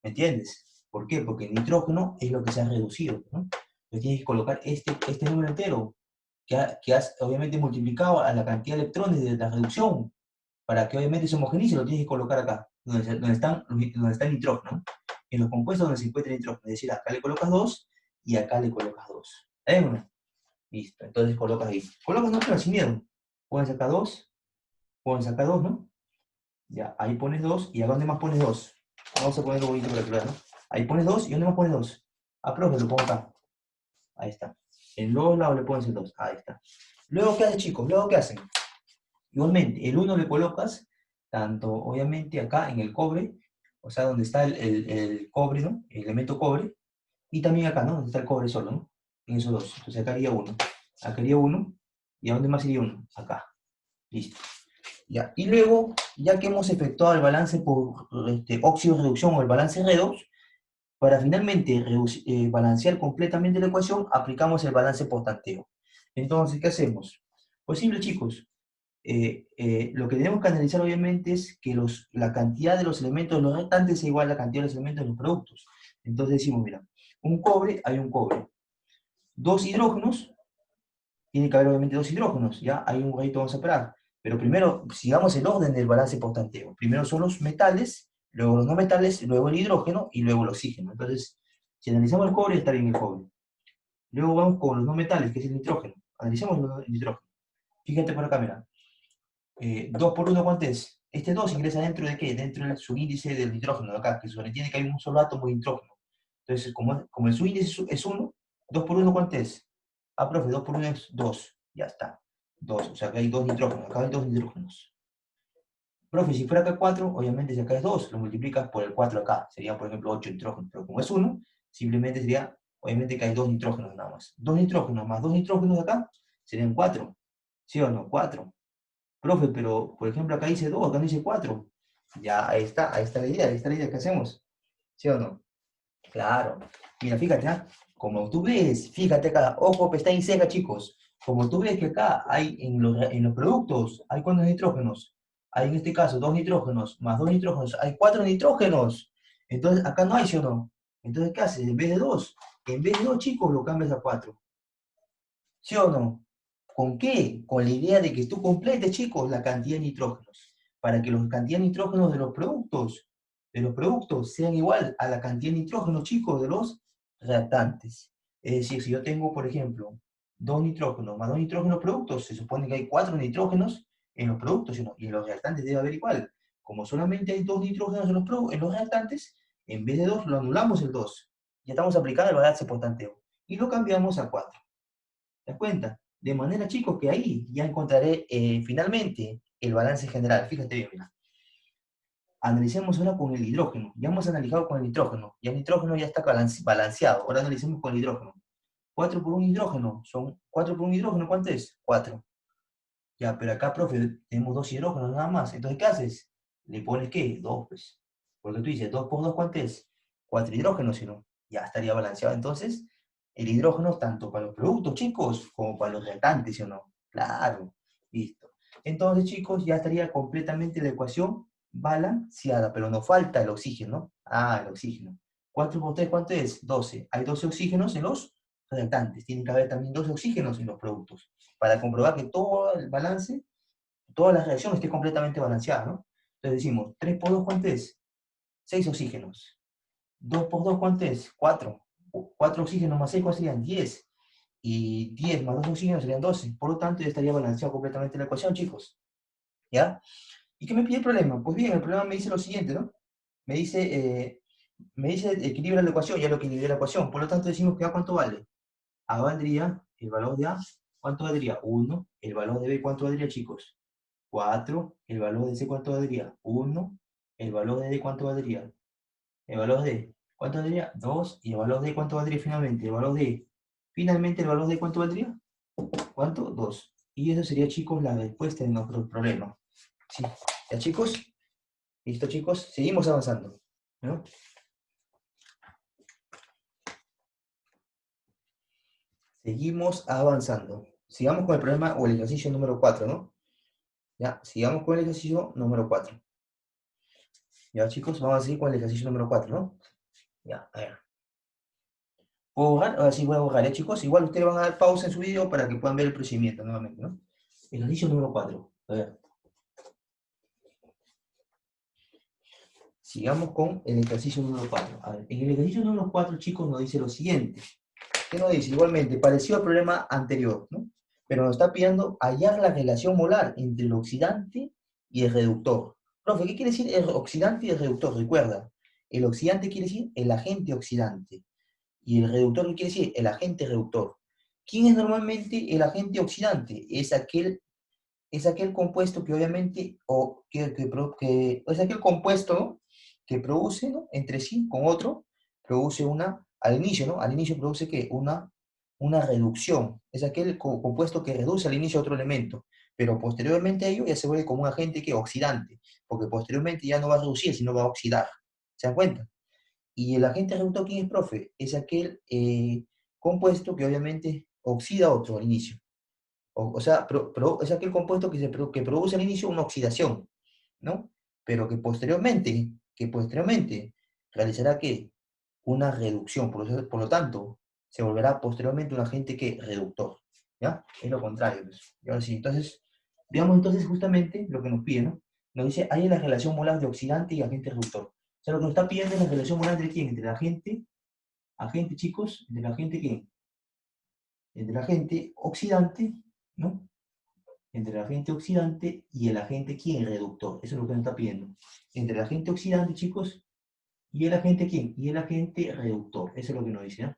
¿Me entiendes? ¿Por qué? Porque el nitrógeno es lo que se ha reducido, ¿no? Entonces tienes que colocar este número entero que has obviamente multiplicado a la cantidad de electrones de la reducción para que obviamente se homogenice, lo tienes que colocar acá, donde está el nitrógeno, ¿no? En los compuestos donde se encuentra el nitrógeno. Es decir, acá le colocas 2 y acá le colocas 2. ¿Está bien o no? Listo, entonces colocas ahí. Colocas no, pero sin miedo. Pones acá 2, ¿no? Ya, ahí pones 2, y ¿a dónde más pones 2? Vamos a ponerlo bonito para que vean, ¿no? Ahí pones 2, ¿y dónde más pones 2? Ah, profe, lo pongo acá. Ahí está. En los lados le pones el 2. Ahí está. Luego, ¿qué hacen, chicos? Luego, ¿qué hacen? Igualmente, el 1 le colocas, tanto obviamente acá en el cobre, o sea, donde está el cobre, ¿no? El elemento cobre, y también acá, ¿no? Donde está el cobre solo, ¿no? En esos dos. Entonces acá haría 1. Acá haría 1. ¿Y a dónde más iría 1? Acá. Listo. Ya. Y luego, ya que hemos efectuado el balance por óxido-reducción o el balance redox, para finalmente balancear completamente la ecuación, aplicamos el balance por tanteo. Entonces, ¿qué hacemos? Pues simple, chicos. Lo que tenemos que analizar obviamente es que la cantidad de los elementos de los restantes es igual a la cantidad de los elementos de los productos. Entonces decimos, mira, un cobre, hay un cobre. Dos hidrógenos, tiene que haber obviamente dos hidrógenos, ¿ya? Hay un huevito, vamos a separar. Pero primero, sigamos el orden del balance por tanteo. Primero son los metales, luego los no metales, luego el hidrógeno y luego el oxígeno. Entonces, si analizamos el cobre, está bien el cobre. Luego vamos con los no metales, que es el nitrógeno. Analicemos el nitrógeno. Fíjate por acá, mira. 2 por 1, ¿cuánto es? Este 2 ingresa dentro de qué? Dentro del subíndice del nitrógeno, de acá, que se sobreentiende que hay un solo átomo de nitrógeno. Entonces, como el subíndice es 1, 2 por 1, ¿cuánto es? Ah, profe, 2 por 1 es 2. Ya está. 2, o sea que hay dos nitrógenos. Acá hay dos nitrógenos. Profe, si fuera acá 4, obviamente si acá es 2, lo multiplicas por el 4 acá. Sería, por ejemplo, 8 nitrógenos. Pero como es 1, simplemente sería, obviamente que hay dos nitrógenos nada más. Dos nitrógenos más dos nitrógenos de acá serían 4. ¿Sí o no? 4. Profe, pero por ejemplo acá dice 2, acá no dice 4. Ya, ahí está la idea, ahí está la idea. ¿Qué hacemos? ¿Sí o no? Claro. Mira, fíjate, ¿ah? Como tú ves, fíjate acá, ojo, pestaña y ceja, chicos. Como tú ves que acá hay en los productos, hay cuántos nitrógenos. Hay en este caso dos nitrógenos más dos nitrógenos, hay cuatro nitrógenos. Entonces acá no hay, ¿sí o no? Entonces, ¿qué haces? En vez de dos, chicos, lo cambias a 4. ¿Sí o no? ¿Con qué? Con la idea de que tú completes, chicos, la cantidad de nitrógenos. Para que la cantidad de nitrógenos de los productos sean igual a la cantidad de nitrógenos, chicos, de los reactantes. Es decir, si yo tengo, por ejemplo, dos nitrógenos más dos nitrógenos productos, se supone que hay cuatro nitrógenos en los productos, ¿sí o no? Y en los reactantes debe haber igual. Como solamente hay dos nitrógenos en los reactantes, en vez de dos, lo anulamos el 2. Ya estamos aplicando el balance por tanteo. Y lo cambiamos a 4. ¿Te das cuenta? De manera, chicos, que ahí ya encontraré finalmente el balance general. Fíjate bien, mira. Analicemos ahora con el hidrógeno. Ya hemos analizado con el nitrógeno. Ya el nitrógeno ya está balanceado. Ahora analicemos con el hidrógeno. 4 por un hidrógeno. Son 4 por un hidrógeno. ¿Cuánto es? 4. Ya, pero acá, profe, tenemos dos hidrógenos nada más. Entonces, ¿qué haces? ¿Le pones qué? 2, pues. Porque tú dices, 2 por 2, ¿cuánto es? 4 hidrógenos, si no. Ya estaría balanceado. Entonces, el hidrógeno tanto para los productos, chicos, como para los reactantes, ¿sí o no? Claro. Listo. Entonces, chicos, ya estaría completamente la ecuación balanceada, pero nos falta el oxígeno, ¿no? Ah, el oxígeno. 4 por 3, ¿cuánto es? 12. Hay 12 oxígenos en los reactantes. Tiene que haber también 12 oxígenos en los productos para comprobar que todo el balance, toda la reacción esté completamente balanceada, ¿no? Entonces decimos, 3 por 2, ¿cuánto es? 6 oxígenos. 2 por 2, ¿cuánto es? 4. 4 oxígenos más 6, ¿cuántos serían? 10. Y 10 más 2 oxígenos serían 12. Por lo tanto, ya estaría balanceado completamente la ecuación, chicos. ¿Ya? ¿Y qué me pide el problema? Pues bien, el problema me dice lo siguiente, ¿no? Me dice, equilibra la ecuación, ya lo equilibré la ecuación. Por lo tanto, decimos que A, ¿cuánto vale? A valdría, el valor de A, ¿cuánto valdría? 1. El valor de B, ¿cuánto valdría, chicos? 4. El valor de C, ¿cuánto valdría? 1. El valor de D, ¿cuánto valdría? El valor de, ¿cuánto valdría? 2. Y el valor de, ¿cuánto valdría finalmente? El valor de, finalmente, el valor de, ¿cuánto valdría? ¿Cuánto? 2. Y eso sería, chicos, la respuesta de nuestro problema. ¿Sí? ¿Ya, chicos? ¿Listo, chicos? Seguimos avanzando, ¿no? Seguimos avanzando. Sigamos con el problema o el ejercicio número 4, ¿no? Ya, sigamos con el ejercicio número 4. Ya, chicos, vamos a seguir con el ejercicio número 4, ¿no? Ya, a ver. ¿Puedo borrar? Ahora sí voy a borrar, ¿eh, chicos? Igual ustedes van a dar pausa en su video para que puedan ver el procedimiento nuevamente, ¿no? Ejercicio número 4. A ver. Sigamos con el ejercicio número 4. A ver, en el ejercicio número 4, chicos, nos dice lo siguiente. ¿Qué nos dice? Igualmente, parecido al problema anterior, ¿no? Pero nos está pidiendo hallar la relación molar entre el oxidante y el reductor. Profe, ¿qué quiere decir el oxidante y el reductor? Recuerda, el oxidante quiere decir el agente oxidante. ¿Y el reductor qué quiere decir? El agente reductor. ¿Quién es normalmente el agente oxidante? Es aquel compuesto que obviamente, es aquel compuesto, ¿no? Que produce, ¿no? Entre sí, con otro, produce al inicio, ¿no? Al inicio produce ¿qué? Una reducción. Es aquel compuesto que reduce al inicio otro elemento, pero posteriormente a ello ya se vuelve como un agente que oxidante, porque posteriormente ya no va a reducir, sino va a oxidar. ¿Se dan cuenta? Y el agente reductor, ¿quién es, profe? Es aquel compuesto que obviamente oxida a otro al inicio. O sea, es aquel compuesto que produce al inicio una oxidación, ¿no? Pero que posteriormente realizará ¿qué? Una reducción, por lo tanto, se volverá posteriormente un agente que reductor, ¿ya? Es lo contrario, pues. Y ahora sí, entonces, veamos entonces justamente lo que nos pide, ¿no? Nos dice, hay la relación molar de oxidante y agente reductor. O sea, lo que nos está pidiendo es la relación molar entre quién, entre el agente, chicos, entre el agente quién, entre el agente oxidante, ¿no? Entre el agente oxidante y el agente quién, reductor. Eso es lo que nos está pidiendo. Entre el agente oxidante, chicos, y el agente quién, y el agente reductor. Eso es lo que nos dice, ¿no?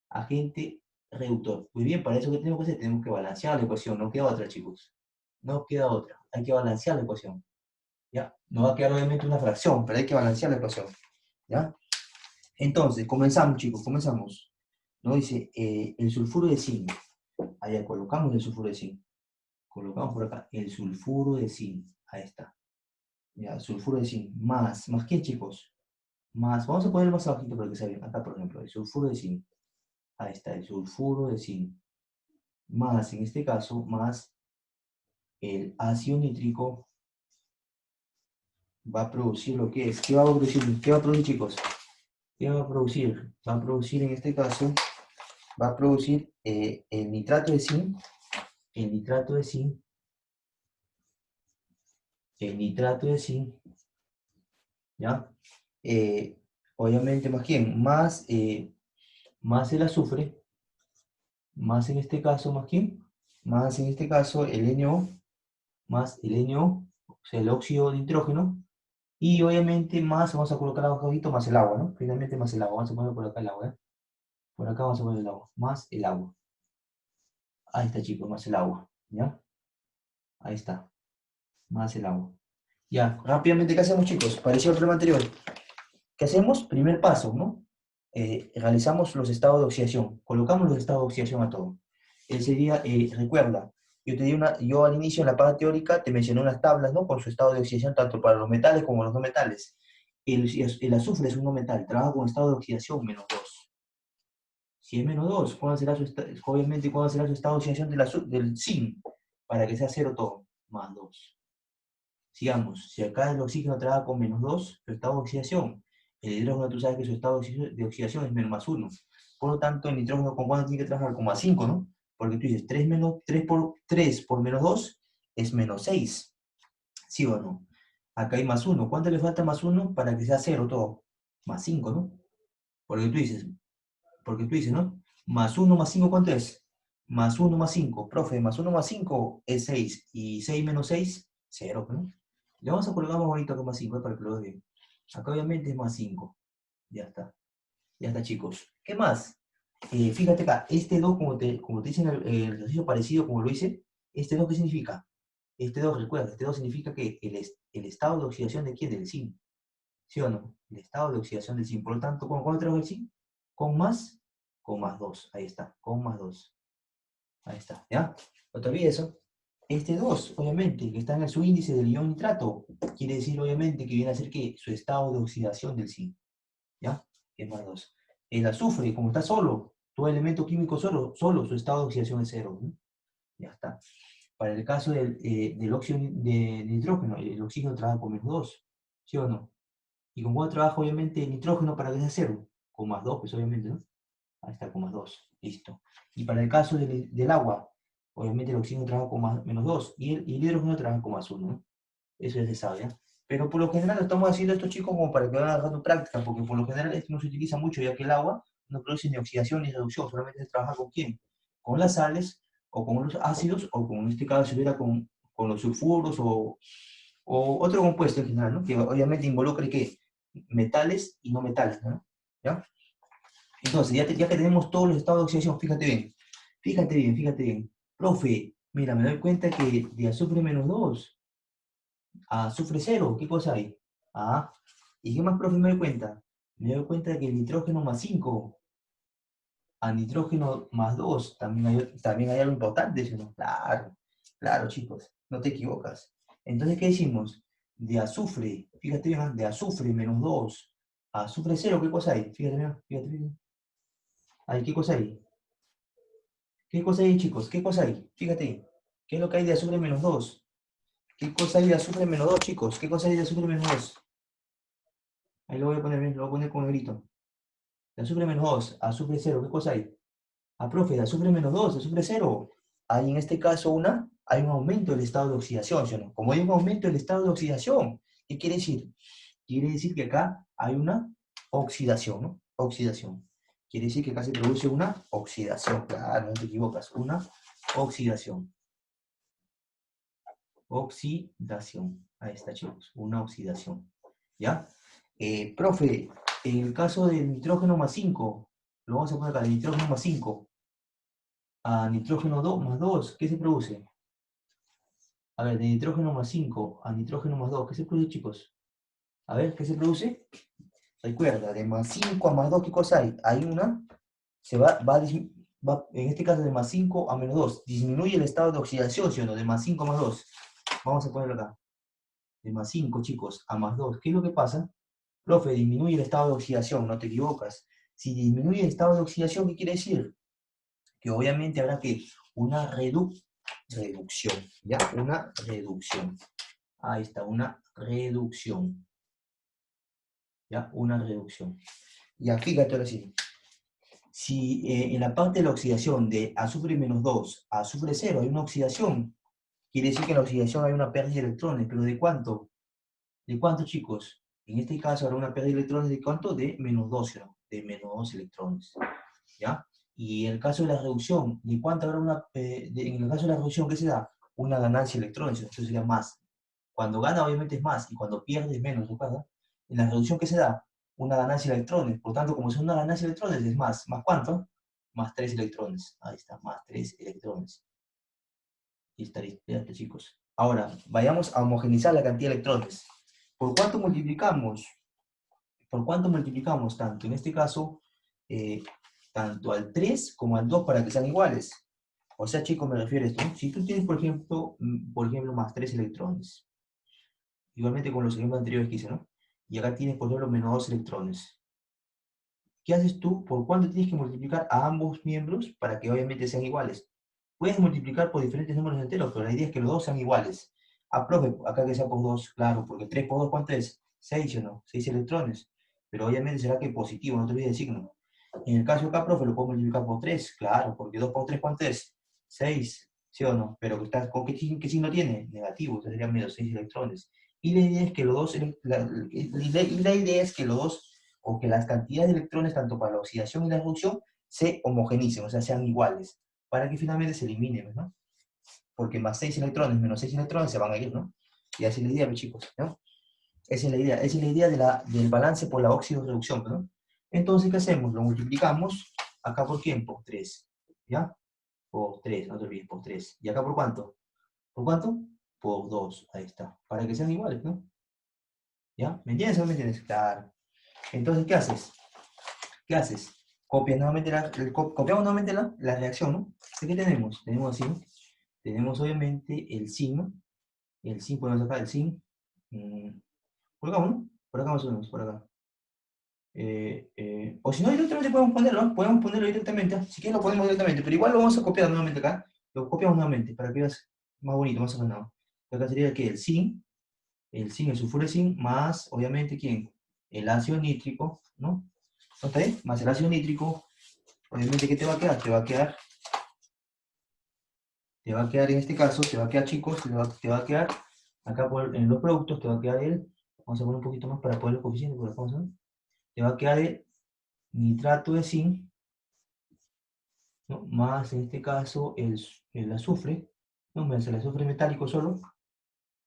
Agente reductor. Muy bien, para eso que tenemos que hacer, tenemos que balancear la ecuación, no queda otra, chicos. No queda otra, hay que balancear la ecuación. ¿Ya? No va a quedar obviamente una fracción, pero hay que balancear la ecuación. ¿Ya? Entonces, comenzamos, chicos, comenzamos. Nos dice el sulfuro de zinc. Allá colocamos el sulfuro de zinc. Colocamos por acá el sulfuro de zinc. Ahí está. Ya, sulfuro de zinc. ¿Más qué, chicos? Más, vamos a poner más abajito para que se vea. Acá, por ejemplo, el sulfuro de zinc. Ahí está, el sulfuro de zinc. Más, en este caso, más el ácido nítrico va a producir lo que es. ¿Qué va a producir? ¿Qué va a producir, chicos? ¿Qué va a producir? Va a producir, en este caso, va a producir el nitrato de zinc, el nitrato de zinc, el nitrato de zinc, ¿ya? Eh, obviamente, ¿más quién? Más el azufre, más en este caso, ¿más quién? Más en este caso el NO, más el NO, o sea, el óxido de nitrógeno, y obviamente más, vamos a colocar abajo más el agua, ¿no? Finalmente más el agua, vamos a poner por acá el agua, ¿eh? Por acá vamos a poner el agua, más el agua. Ahí está, chicos, más el agua, ¿ya? Ahí está, más el agua. Ya, rápidamente, ¿qué hacemos, chicos? Parecido al problema anterior. ¿Qué hacemos? Primer paso, ¿no? Realizamos los estados de oxidación. Colocamos los estados de oxidación a todo. Él sería, recuerda, yo al inicio en la parte teórica te mencioné unas tablas, ¿no? Con su estado de oxidación tanto para los metales como los no metales. El azufre es un no metal, trabaja con estado de oxidación -2. Si es -2, obviamente, ¿cuál será su estado de oxidación del zinc? Para que sea cero todo, +2. Sigamos, si acá el oxígeno trabaja con -2, su estado de oxidación, el hidrógeno tú sabes que su estado de oxidación es -1. Por lo tanto, el nitrógeno con cuánto tiene que trabajar, con +5, ¿no? Porque tú dices 3 por -2 es -6, ¿sí o no? Acá hay +1, ¿cuánto le falta +1 para que sea cero todo? +5, ¿no? Porque tú dices, ¿no? +1 más 5, ¿cuánto es? +1 más 5, profe, +1 más 5 es 6, y 6 menos 6, 0, ¿no? Le vamos a colocar más bonito que +5, para que lo vean bien. Acá obviamente es +5. Ya está, chicos. ¿Qué más? Fíjate acá, este 2, como te dice en el ejercicio parecido como lo hice, este 2, ¿qué significa? Este 2, recuerda, este 2 significa que el estado de oxidación de quién, del zinc. ¿Sí o no? El estado de oxidación del zinc. Por lo tanto, ¿con cuánto trabaja el zinc? Con más, con +2. Ahí está, con +2. Ahí está, ¿ya? No te olvides eso. Este 2, obviamente, que está en su índice del ion nitrato, quiere decir, obviamente, que viene a ser que su estado de oxidación del zinc, ¿ya? Es +2. El azufre, como está solo, todo elemento químico solo, su estado de oxidación es 0, ¿no? Ya está. Para el caso del óxido de nitrógeno, el oxígeno trabaja con -2, ¿sí o no? ¿Y con cuál trabaja, obviamente, el nitrógeno para que sea 0? Con +2, pues obviamente, ¿no? Ahí está, con +2. Listo. Y para el caso del agua, obviamente el oxígeno trabaja con -2 y el hidrógeno trabaja con +1, ¿no? Eso ya se sabe, ¿ya? Pero por lo general lo estamos haciendo estos chicos como para que vayan agarrando práctica, porque por lo general esto no se utiliza mucho, ya que el agua no produce ni oxidación ni reducción, solamente se trabaja con quién, con las sales, o con los ácidos, o como en este caso se hubiera con los sulfuros, o otro compuesto en general, ¿no? Que obviamente involucre ¿qué? Metales y no metales, ¿no? ¿Ya? Entonces, ya que tenemos todos los estados de oxidación, fíjate bien, fíjate bien, fíjate bien. Profe, mira, me doy cuenta que de azufre -2 a azufre 0, ¿qué cosa hay? Ah, ¿y qué más, profe, me doy cuenta? Me doy cuenta de que el nitrógeno +5 a nitrógeno +2, también hay algo importante, ¿sí o no? Claro, claro, chicos, no te equivocas. Entonces, ¿qué decimos? De azufre, fíjate bien, de azufre -2 a azufre 0, ¿qué cosa hay? Fíjate bien, fíjate bien. ¿Qué cosa hay? ¿Qué cosa hay, chicos? ¿Qué cosa hay? Fíjate. ¿Qué es lo que hay de azufre menos 2? ¿Qué cosa hay de azufre menos 2, chicos? ¿Qué cosa hay de azufre menos 2? Ahí lo voy a poner, lo voy a poner con negrito. De azufre menos 2, azufre 0, ¿qué cosa hay? Ah, profe, de azufre menos 2, azufre 0. Hay en este caso hay un aumento del estado de oxidación, ¿sí o no? Como hay un aumento del estado de oxidación, ¿qué quiere decir? Quiere decir que acá hay una oxidación, ¿no? Oxidación. Quiere decir que acá se produce una oxidación, claro, no te equivocas, una oxidación. Oxidación. Ahí está, chicos, una oxidación. ¿Ya? Profe, en el caso del nitrógeno más 5, lo vamos a poner acá, el nitrógeno más 5, a nitrógeno 2 más 2, ¿qué se produce? A ver, de nitrógeno más 5 a nitrógeno más 2, ¿qué se produce, chicos? A ver, ¿qué se produce? Recuerda, de más 5 a más 2, ¿qué cosa hay? Hay una, en este caso de más 5 a menos 2, disminuye el estado de oxidación, ¿sí o no? De más 5 a más 2. Vamos a ponerlo acá. De más 5, chicos, a más 2. ¿Qué es lo que pasa? Profe, disminuye el estado de oxidación, no te equivocas. Si disminuye el estado de oxidación, ¿qué quiere decir? Que obviamente habrá que una reducción, ¿ya? Una reducción. Ahí está, una reducción. ¿Ya? Una reducción. Ya, fíjate ahora sí. Si en la parte de la oxidación de azufre menos 2 a azufre 0 hay una oxidación, quiere decir que en la oxidación hay una pérdida de electrones, pero ¿de cuánto? ¿De cuánto, chicos? En este caso habrá una pérdida de electrones de cuánto? De menos 2, ¿no? De menos 2 electrones. ¿Ya? Y en el caso de la reducción, ¿de cuánto habrá en el caso de la reducción, ¿qué se da? Una ganancia de electrones, entonces sería más. Cuando gana, obviamente es más, y cuando pierde es menos, ¿recuerda? En la reducción, ¿qué se da? Una ganancia de electrones. Por tanto, como es una ganancia de electrones, es más. ¿Más cuánto? Más 3 electrones. Ahí está, más 3 electrones. Y está listo, ya está, chicos. Ahora, vayamos a homogeneizar la cantidad de electrones. ¿Por cuánto multiplicamos? ¿Por cuánto multiplicamos tanto? En este caso, eh, tanto al 3 como al 2 para que sean iguales. O sea, chicos, me refiero a esto, ¿no? Si tú tienes, por ejemplo, más 3 electrones, igualmente con los ejemplos anteriores que hice, ¿no? Y acá tienes, por ejemplo, menos 2 electrones. ¿Qué haces tú? ¿Por cuánto tienes que multiplicar a ambos miembros para que obviamente sean iguales? Puedes multiplicar por diferentes números enteros, pero la idea es que los dos sean iguales. Ah, profe, acá que sea por 2, claro, porque 3 por 2, ¿cuánto es? 6, ¿o no? 6 electrones. Pero obviamente será que positivo, no te olvides el signo. En el caso acá, profe, lo puedo multiplicar por 3, claro, porque 2 por 3, ¿cuánto es? 6, ¿sí o no? Pero ¿con qué signo tiene? Negativo, entonces serían menos 6 electrones. Y la idea es que los dos, la idea es que los dos, o que las cantidades de electrones, tanto para la oxidación y la reducción, se homogenicen, o sea, sean iguales, para que finalmente se eliminen, ¿no? Porque más 6 electrones menos 6 electrones se van a ir, ¿no? Y así es la idea, mis chicos, ¿no? Esa es la idea del balance por la óxido-reducción, ¿no? Entonces, ¿qué hacemos? Lo multiplicamos, acá por quién, por 3, ¿ya? Por 3, no te olvides, por 3. ¿Y acá por cuánto? ¿Por cuánto? Por 2, ahí está. Para que sean iguales, ¿no? ¿Ya? ¿Me entiendes o no me entiendes? Claro. Entonces, ¿qué haces? ¿Qué haces? Copiamos nuevamente la reacción, ¿no? ¿Qué tenemos? Tenemos así, ¿no? Tenemos obviamente el sin, ¿no? El sin, podemos sacar el sin. Por acá, ¿no? Por acá más o menos, por acá. O si no, directamente podemos ponerlo, ¿no? Podemos ponerlo directamente. Si quieres lo ponemos directamente, pero igual lo vamos a copiar nuevamente acá. Lo copiamos nuevamente para que veas más bonito, más ordenado. Acá sería que el zinc, el sulfuro de zinc, más, obviamente, ¿quién? El ácido nítrico, ¿no? ¿No está bien? Más el ácido nítrico, obviamente, ¿qué te va a quedar? Te va a quedar en este caso, te va a quedar, chicos, te va a quedar, acá en los productos, te va a quedar vamos a poner un poquito más para poder los coeficientes, por acá, vamos a ver. Te va a quedar el nitrato de zinc, ¿no? Más en este caso el azufre, ¿no? Más el azufre metálico solo,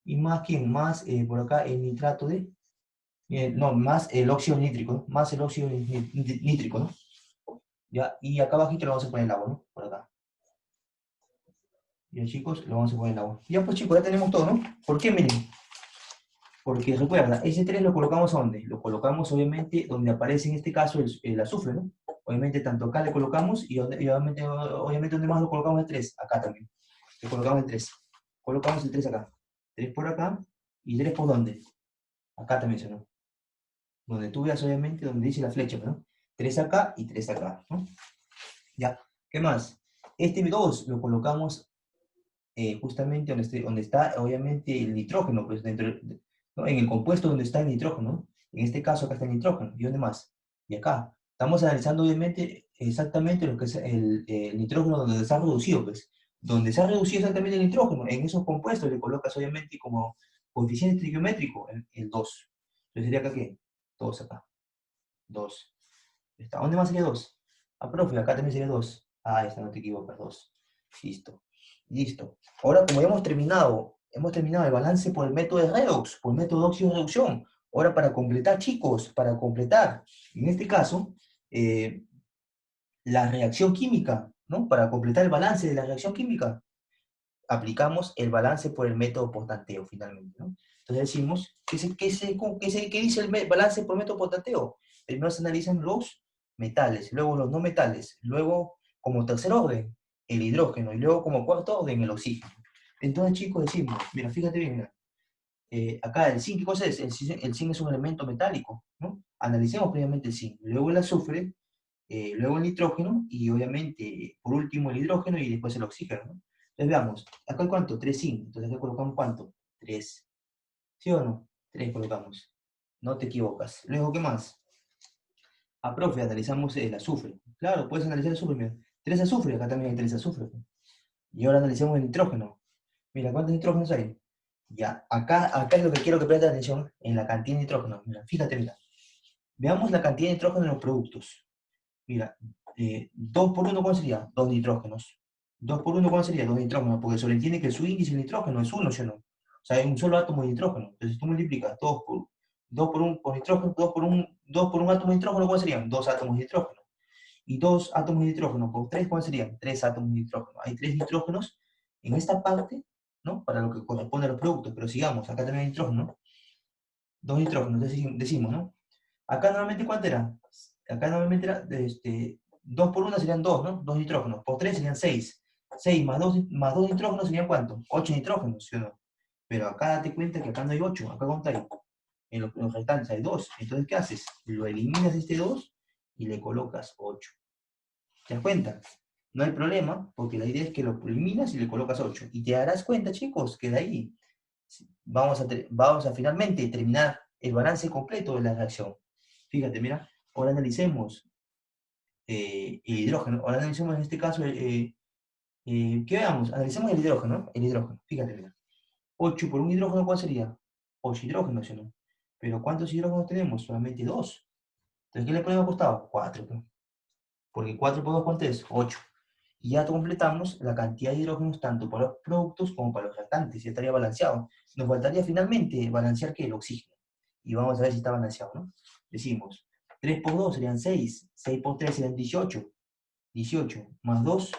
y más quién, más por acá el nitrato no, más el óxido nítrico, ¿no? Más el óxido nítrico, ¿no? ¿Ya? Y acá abajito le vamos a poner el agua, ¿no? Por acá. Ya, chicos, le vamos a poner el agua. Ya pues, chicos, ya tenemos todo, ¿no? ¿Por qué? Miren, porque recuerda, ese 3 lo colocamos ¿a dónde? Lo colocamos obviamente donde aparece en este caso el azufre, ¿no? Obviamente tanto acá le colocamos y obviamente donde más lo colocamos el 3, acá también. Le colocamos el 3. Colocamos el 3 acá. 3 por acá y 3 por dónde? Acá también, ¿no? Donde tú veas obviamente donde dice la flecha, ¿no? 3 acá y 3 acá, ¿no? Ya. ¿Qué más? Este 2 lo colocamos justamente donde está, obviamente, el nitrógeno, pues ¿no? En el compuesto donde está el nitrógeno, ¿no? En este caso acá está el nitrógeno, ¿y dónde más? Y acá. Estamos analizando, obviamente, exactamente lo que es el nitrógeno donde se ha reducido, pues. Donde se ha reducido exactamente el nitrógeno, en esos compuestos le colocas, obviamente, como coeficiente estequiométrico el 2. Entonces sería acá, ¿qué? 2 acá. 2. Está. ¿Dónde más sería 2? Ah, profe, acá también sería 2. Ah, esta no te equivocas, 2. Listo. Listo. Ahora, como ya hemos terminado el balance por el método de redox, por el método de óxido-reducción. Ahora, para completar, chicos, para completar, en este caso, eh, la reacción química, ¿no? Para completar el balance de la reacción química, aplicamos el balance por el método por tanteo, finalmente, ¿no? Entonces decimos, ¿qué dice el balance por método por tanteo? Primero se analizan los metales, luego los no metales, luego como tercer orden, el hidrógeno, y luego como cuarto orden, el oxígeno. Entonces, chicos, decimos, mira, fíjate bien, mira, acá el zinc, ¿qué cosa es? El zinc es un elemento metálico, ¿no? Analicemos previamente el zinc, luego el azufre, luego el nitrógeno, y obviamente, por último, el hidrógeno, y después el oxígeno, ¿no? Entonces veamos, acá hay cuánto, 3 zinc, entonces acá colocamos cuánto, 3, ¿sí o no? 3 colocamos, no te equivocas. Luego, ¿qué más? Ah, profe, analizamos el azufre. Claro, puedes analizar el azufre, mira, 3 azufre, acá también hay 3 azufre. Y ahora analicemos el nitrógeno. Mira, ¿cuántos nitrógenos hay? Ya, acá es lo que quiero que prestes atención, en la cantidad de nitrógeno. Mira, fíjate, mira. Veamos la cantidad de nitrógeno en los productos. Mira, 2 por 1, ¿cuál sería? 2 nitrógenos. 2 por 1, ¿cuál sería? 2 nitrógenos, porque sobreentiende que su índice de nitrógeno es 1, ¿sí o no? O sea, hay un solo átomo de nitrógeno. Entonces tú multiplicas 2 por 1 por nitrógeno, 2 por un átomo de nitrógeno, ¿cuál serían? 2 átomos de nitrógeno. Y 2 átomos de nitrógeno por 3, ¿cuál serían? 3 átomos de nitrógeno. Hay 3 nitrógenos en esta parte, ¿no? Para lo que corresponde a los productos. Pero sigamos, acá también hay nitrógeno, ¿no? 2 nitrógenos, decimos, ¿no? Acá normalmente, ¿cuánto era? Acá normalmente era, 2 por 1 serían 2, ¿no? 2 nitrógenos. Por 3 serían 6. 6 más 2 nitrógenos serían ¿cuánto? 8 nitrógenos, ¿sí o no? Pero acá date cuenta que acá no hay 8. Acá ¿cuánto hay? En los restantes hay 2. Entonces, ¿qué haces? Lo eliminas este 2 y le colocas 8. ¿Te das cuenta? No hay problema, porque la idea es que lo eliminas y le colocas 8. Y te darás cuenta, chicos, que de ahí vamos a finalmente terminar el balance completo de la reacción. Fíjate, mira, ahora analicemos el hidrógeno. Ahora analicemos en este caso, ¿qué veamos? Analicemos el hidrógeno, ¿no? El hidrógeno, fíjate, mira. 8 por un hidrógeno, ¿cuál sería? 8 hidrógenos, ¿sí o no? Pero ¿cuántos hidrógenos tenemos? Solamente 2. Entonces, ¿qué le ponemos al costado? 4, ¿no? Porque 4 por 2, ¿cuánto es? 8. Y ya completamos la cantidad de hidrógenos tanto para los productos como para los reactantes. Ya estaría balanceado. Nos faltaría finalmente balancear, ¿qué? El oxígeno. Y vamos a ver si está balanceado, ¿no? Decimos, 3 por 2 serían 6. 6 por 3 serían 18. 18 más 2,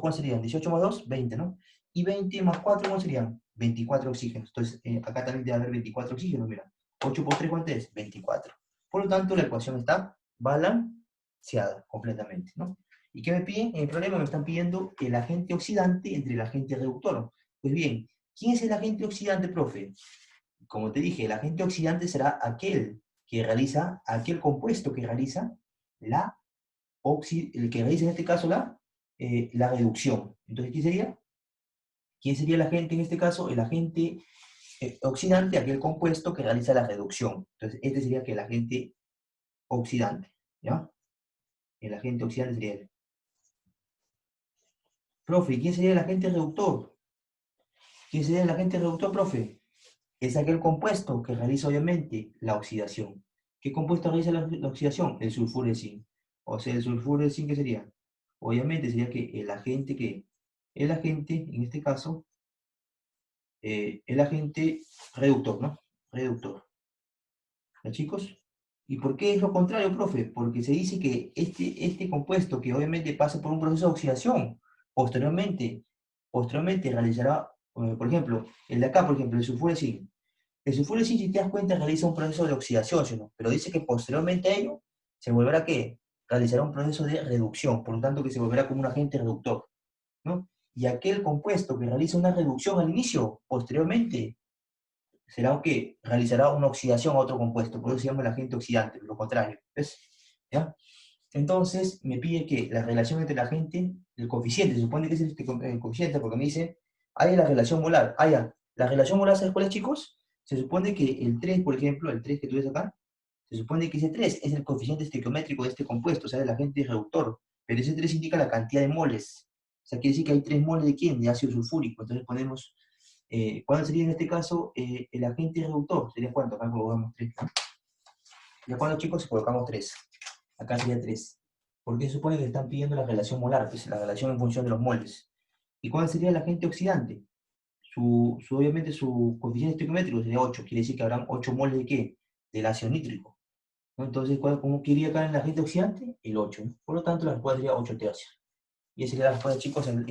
¿cuál serían? 18 más 2, 20, ¿no? Y 20 más 4, ¿cuál serían? 24 oxígenos. Entonces, acá también debe haber 24 oxígenos, mira. 8 por 3, ¿cuánto es? 24. Por lo tanto, la ecuación está balanceada completamente, ¿no? ¿Y qué me piden? En el problema me están pidiendo el agente oxidante entre el agente reductor. Pues bien, ¿quién es el agente oxidante, profe? Como te dije, el agente oxidante será aquel compuesto que realiza el que realiza en este caso la reducción. Entonces, ¿quién sería? ¿Quién sería el agente en este caso? El agente oxidante, aquel compuesto que realiza la reducción. Entonces, este sería que el agente oxidante, ¿ya? El agente oxidante sería el. Profe, ¿quién sería el agente reductor? ¿Quién sería el agente reductor, profe? Es aquel compuesto que realiza obviamente la oxidación. ¿Qué compuesto realiza la oxidación? El sulfuro de zinc. O sea, el sulfuro de zinc, ¿qué sería? Obviamente sería el agente, en este caso, el agente reductor, ¿no? Reductor. ¿Ya, chicos? ¿Y por qué es lo contrario, profe? Porque se dice que este compuesto, que obviamente pasa por un proceso de oxidación, posteriormente realizará, por ejemplo, el de acá, por ejemplo, el sulfuro de zinc. El sulfuro de zinc, si te das cuenta, realiza un proceso de oxidación, ¿sí o no? Pero dice que posteriormente a ello, se volverá ¿qué? Realizará un proceso de reducción, por lo tanto que se volverá como un agente reductor, ¿no? Y aquel compuesto que realiza una reducción al inicio, posteriormente, será que realizará una oxidación a otro compuesto, por eso se llama el agente oxidante, lo contrario, ¿ves? ¿Ya? Entonces, me pide que la relación entre la gente, el coeficiente, se supone que es el coeficiente, porque me dice, hay la relación molar. Ah, ya. La relación molar, ¿sabes cuál es, chicos? Se supone que el 3, por ejemplo, el 3 que tú ves acá, se supone que ese 3 es el coeficiente estequiométrico de este compuesto, o sea, del agente reductor. Pero ese 3 indica la cantidad de moles. O sea, quiere decir que hay 3 moles de ¿quién? De ácido sulfúrico. Entonces ponemos, ¿cuál sería en este caso el agente reductor? ¿Sería cuánto? Acá colocamos 3. ¿Ya cuándo, chicos? Colocamos 3. Acá sería 3. Porque se supone que están pidiendo la relación molar, que es la relación en función de los moles. ¿Y cuál sería el agente oxidante? Obviamente su coeficiente estequiométrico sería 8. Quiere decir que habrán 8 moles de ¿qué? Del ácido nítrico, ¿no? Entonces, ¿cómo quería acá en el agente oxidante? El 8, ¿no? Por lo tanto, la respuesta sería 8 tercios. Y esa sería la respuesta, chicos, al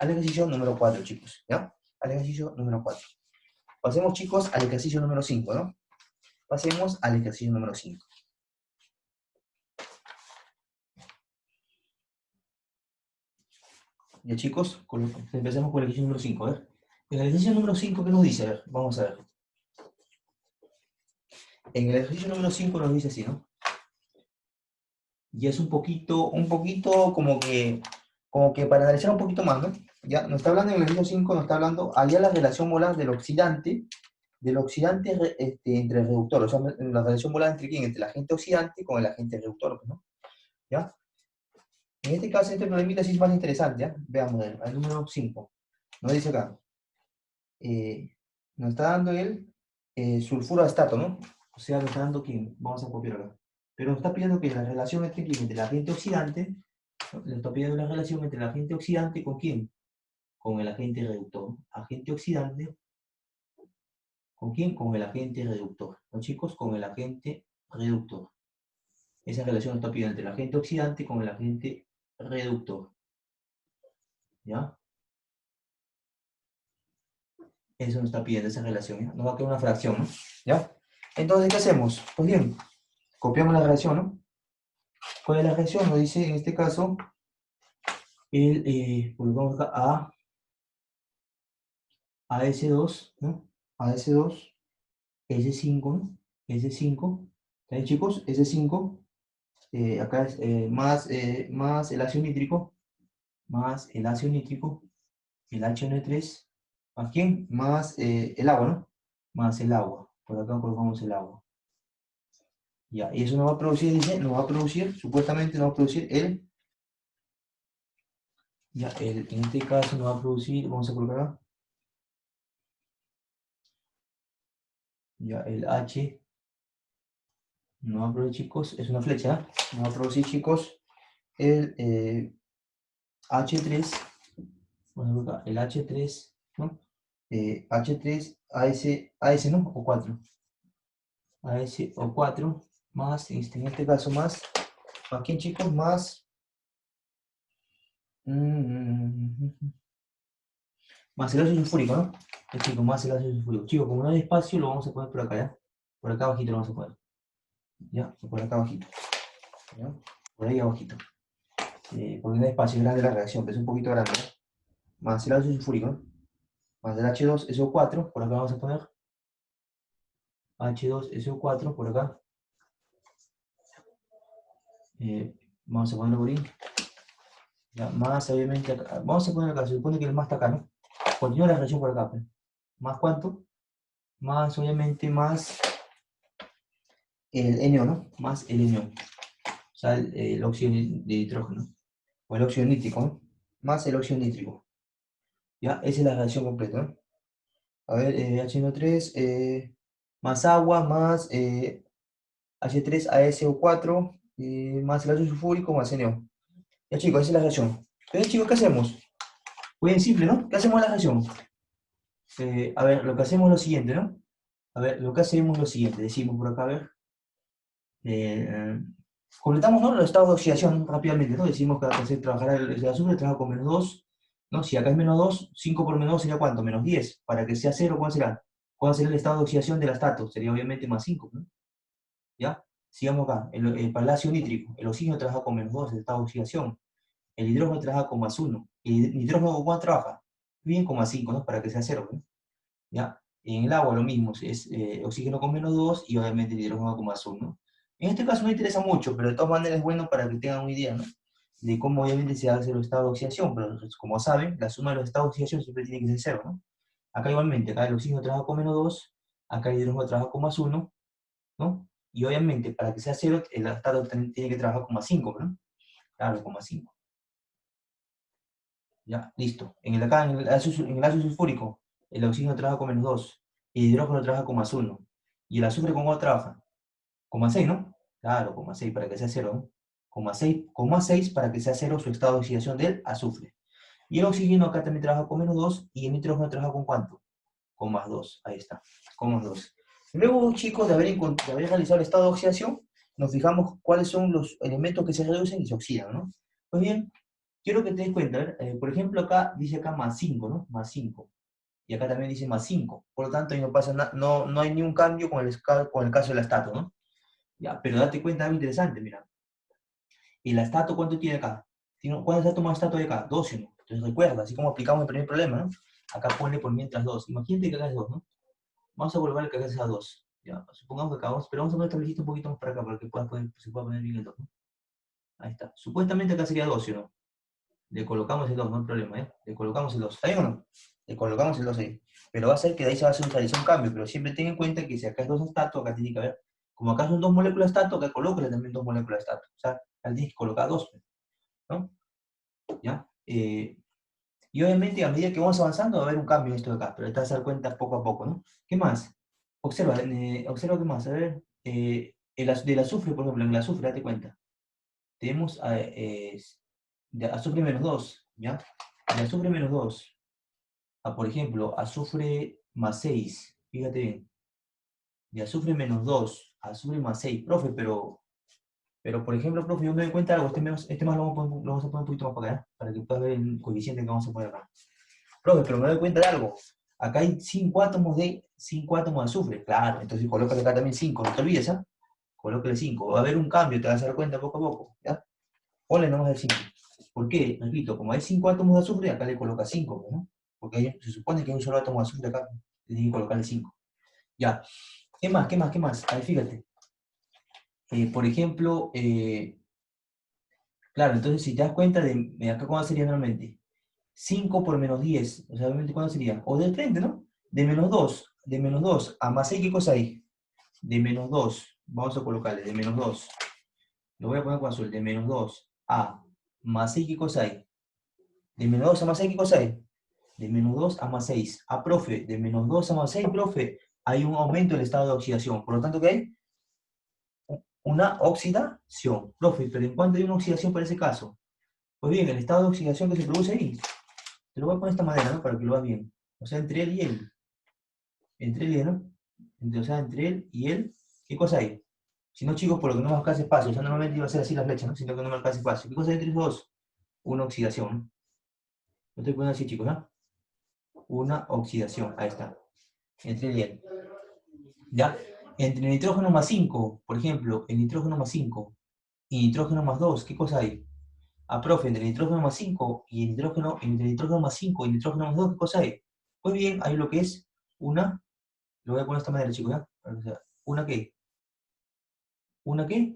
ejercicio número 4, chicos. ¿Ya? Al ejercicio número 4. Pasemos, chicos, al ejercicio número 5, ¿no? Pasemos al ejercicio número 5. Ya, chicos, empecemos con el ejercicio número 5. A ver. En el ejercicio número 5, ¿qué nos dice? A ver, vamos a ver. En el ejercicio número 5 nos dice así, ¿no? Y es un poquito como que para analizar un poquito más, ¿no? Ya, nos está hablando en el ejercicio 5, nos está hablando allá la relación molar del oxidante entre el reductor, o sea, la relación molar entre quién, entre el agente oxidante con el agente reductor, ¿no? ¿Ya? En este caso, este problemita sí es más interesante, ¿ya? Veamos el número 5. Nos dice acá, eh, nos está dando el sulfuro de estato, ¿no? O sea, nos está dando quién, vamos a copiar acá. Pero nos está pidiendo que la relación entre quién, entre el agente oxidante, ¿no? Le está pidiendo la relación entre el agente oxidante con quién, con el agente reductor. Agente oxidante, ¿con quién? Con el agente reductor. ¿No, chicos? Con el agente reductor. Esa relación está pidiendo entre el agente oxidante con el agente reductor. ¿Ya? Eso nos está pidiendo esa relación. ¿Ya? Nos va a quedar una fracción, ¿no? ¿Ya? Entonces, ¿qué hacemos? Pues bien, copiamos la relación, ¿no? ¿Cuál es la relación? Nos dice, en este caso, colocamos acá AS2, ¿no? AS2, S5, ¿no? S5. ¿Está chicos? S5. Acá es más el ácido nítrico, más el ácido nítrico, el HN3, ¿más quién? Más el agua, ¿no? Más el agua. Por acá colocamos el agua. Ya, y eso nos va a producir, dice, supuestamente nos va a producir en este caso nos va a producir, vamos a colocar acá, ya, el H, nos va a producir, chicos, es una flecha, ¿eh? Nos va a producir, chicos, el H3, vamos a colocar el H3, ¿no? H3, AS, ¿no? O 4. AS o 4, más, en este caso, más quién, chicos, más el ácido sulfúrico, ¿no? Chicos, más el ácido sulfúrico. Chicos, como no hay espacio, lo vamos a poner por acá, ¿ya? Por acá abajito lo vamos a poner. ¿Ya? Por acá abajito. ¿Ya? Por ahí abajito. Porque no hay espacio, es grande la reacción, pero es un poquito grande, ¿no? Más el ácido sulfúrico, ¿no? Más el H2SO4, por acá vamos a poner. H2SO4, por acá. Vamos a ponerlo por ahí. Ya, más obviamente acá. Vamos a poner acá, se supone que el más está acá, ¿no? Continúa la reacción por acá, pues. ¿Más cuánto? Más obviamente más el NO, ¿no? Más el NO. O sea, el óxido de nitrógeno. O el óxido nítrico, ¿no? Más el óxido nítrico. Ya, esa es la reacción completa, ¿no? A ver, HNO3, más agua, más H3ASO4, más el ácido sulfúrico, más NO. Ya, chicos, esa es la reacción. Entonces, chicos, ¿qué hacemos? Muy bien simple, ¿no? ¿Qué hacemos en la reacción? A ver, lo que hacemos es lo siguiente, ¿no? A ver, lo que hacemos es lo siguiente. Decimos por acá, a ver. Completamos, ¿no? Los estados de oxidación rápidamente, ¿no? Decimos que para trabajar el azufre trabaja con -2, ¿no? Si acá es -2, 5 por -2 sería ¿cuánto? -10. Para que sea 0, ¿cuál será? ¿Cuál será el estado de oxidación del astato? Sería obviamente +5, ¿no? ¿Ya? Sigamos acá. Para el ácido nítrico, el oxígeno trabaja con -2, el estado de oxidación. El hidrógeno trabaja con +1. ¿El nitrógeno con cuánto trabaja? Bien, con +5, ¿no? Para que sea 0, ¿no? ¿Ya? En el agua lo mismo, es oxígeno con -2 y obviamente el hidrógeno con +1, ¿no? En este caso no interesa mucho, pero de todas maneras es bueno para que tengan una idea, ¿no? De cómo obviamente se hace los estados de oxidación, pero como saben, la suma de los estados de oxidación siempre tiene que ser cero, ¿no? Acá igualmente, acá el oxígeno trabaja con -2, acá el hidrógeno trabaja con +1, ¿no? Y obviamente para que sea cero, el estato también tiene que trabajar con +5, ¿no? Claro, con +5. Ya, listo. Acá en el ácido sulfúrico, el oxígeno trabaja con -2, el hidrógeno trabaja con +1, y el azufre ¿con cuánto trabaja? Con +6, ¿no? Claro, con +6 para que sea cero, ¿no? Con +6 para que sea cero su estado de oxidación del azufre. Y el oxígeno acá también trabaja con -2 y el nitrógeno trabaja con ¿cuánto? Con +2, ahí está, con +2. Luego, chicos, de haber realizado el estado de oxidación, nos fijamos cuáles son los elementos que se reducen y se oxidan, ¿no? Pues bien, quiero que te des cuenta, a ver, por ejemplo, acá dice acá +5, ¿no? +5. Y acá también dice +5. Por lo tanto, ahí no pasa no hay ningún cambio con el caso del astato, ¿no? Ya, pero date cuenta de algo interesante, mira. ¿El astato cuánto tiene acá? ¿Cuántos átomos de astato hay acá? 12, ¿no? Entonces recuerda, así como aplicamos el primer problema, ¿no? Acá pone por mientras 2. Imagínate que acá es 2, ¿no? Vamos a volver a que acá sea 2. Ya, supongamos que acá vamos, pero vamos a poner esta flechita un poquito más para acá para que se pueda poner bien el 2, ¿no? Ahí está. Supuestamente acá sería 12, ¿no? Le colocamos el 2, no hay problema, ¿eh? Le colocamos el 2. ¿Está bien o no? Le colocamos el 2 ahí. Pero va a ser que de ahí se va a realizar un cambio, pero siempre ten en cuenta que si acá es 2 estato, acá tiene que haber, como acá son 2 moléculas estato, acá colócale también 2 moléculas estato. O sea, acá tienes que colocar 2, ¿no? ¿Ya? Y obviamente a medida que vamos avanzando va a haber un cambio en esto de acá, pero te vas a dar cuenta poco a poco, ¿no? ¿Qué más? Observa qué más, a ver, del azufre, por ejemplo, en el azufre, date cuenta, tenemos de azufre -2, ¿ya? De azufre -2 a, por ejemplo, azufre +6, fíjate bien, de azufre -2 a azufre +6, profe, pero por ejemplo, profe, yo me doy cuenta de algo, este más lo vamos a poner un poquito más para acá, para que puedas ver el coeficiente que vamos a poner acá. Profe, pero me doy cuenta de algo. Acá hay 5 átomos de azufre. Claro, entonces colócale acá también 5, no te olvides, ¿ah? Colócale 5. Va a haber un cambio, te vas a dar cuenta poco a poco, ¿ya? Ponle nomás el 5. ¿Por qué? Repito, como hay 5 átomos de azufre, acá le coloca 5, ¿no? Porque se supone que hay un solo átomo de azufre acá, tienes que colocarle 5. Ya. ¿Qué más? ¿Qué más? ¿Qué más? A ver, fíjate. Por ejemplo, claro, entonces si te das cuenta de acá, ¿cuándo sería normalmente? 5 por -10, o sea, obviamente, ¿cuándo sería? O del frente, ¿no? De menos 2 a +6, ¿qué cosa hay? De -2, vamos a colocarle, de -2, lo voy a poner con azul, de -2 a +6, ¿qué cosa hay? De -2 a +6, ¿qué cosa hay? De -2 a +6. Ah, profe, de -2 a +6, profe, hay un aumento del estado de oxidación. Por lo tanto, ¿qué hay? Una oxidación. Profe, pero ¿en cuánto hay una oxidación para ese caso? Pues bien, el estado de oxidación que se produce ahí, te lo voy a poner de esta manera, ¿no? Para que lo veas bien. O sea, entre él y él. Entre él y él, ¿no? O sea, entre él y él, ¿qué cosa hay? Si no, chicos, por lo que no me alcanza espacio, o sea, normalmente iba a ser así la flecha, ¿no? Sino que no me alcanza espacio. ¿Qué cosa hay entre los dos? Una oxidación, ¿no? Lo estoy poniendo así, chicos, ¿no? Una oxidación, ahí está. Entre él y él. ¿Ya? Entre nitrógeno +5, por ejemplo, el nitrógeno +5 y nitrógeno +2, ¿qué cosa hay? Ah, profe, entre nitrógeno +5 y entre nitrógeno +5 y nitrógeno +2, ¿qué cosa hay? Pues bien, hay lo que es una, lo voy a poner de esta manera, chicos, ¿ya? ¿Una qué? ¿Una qué?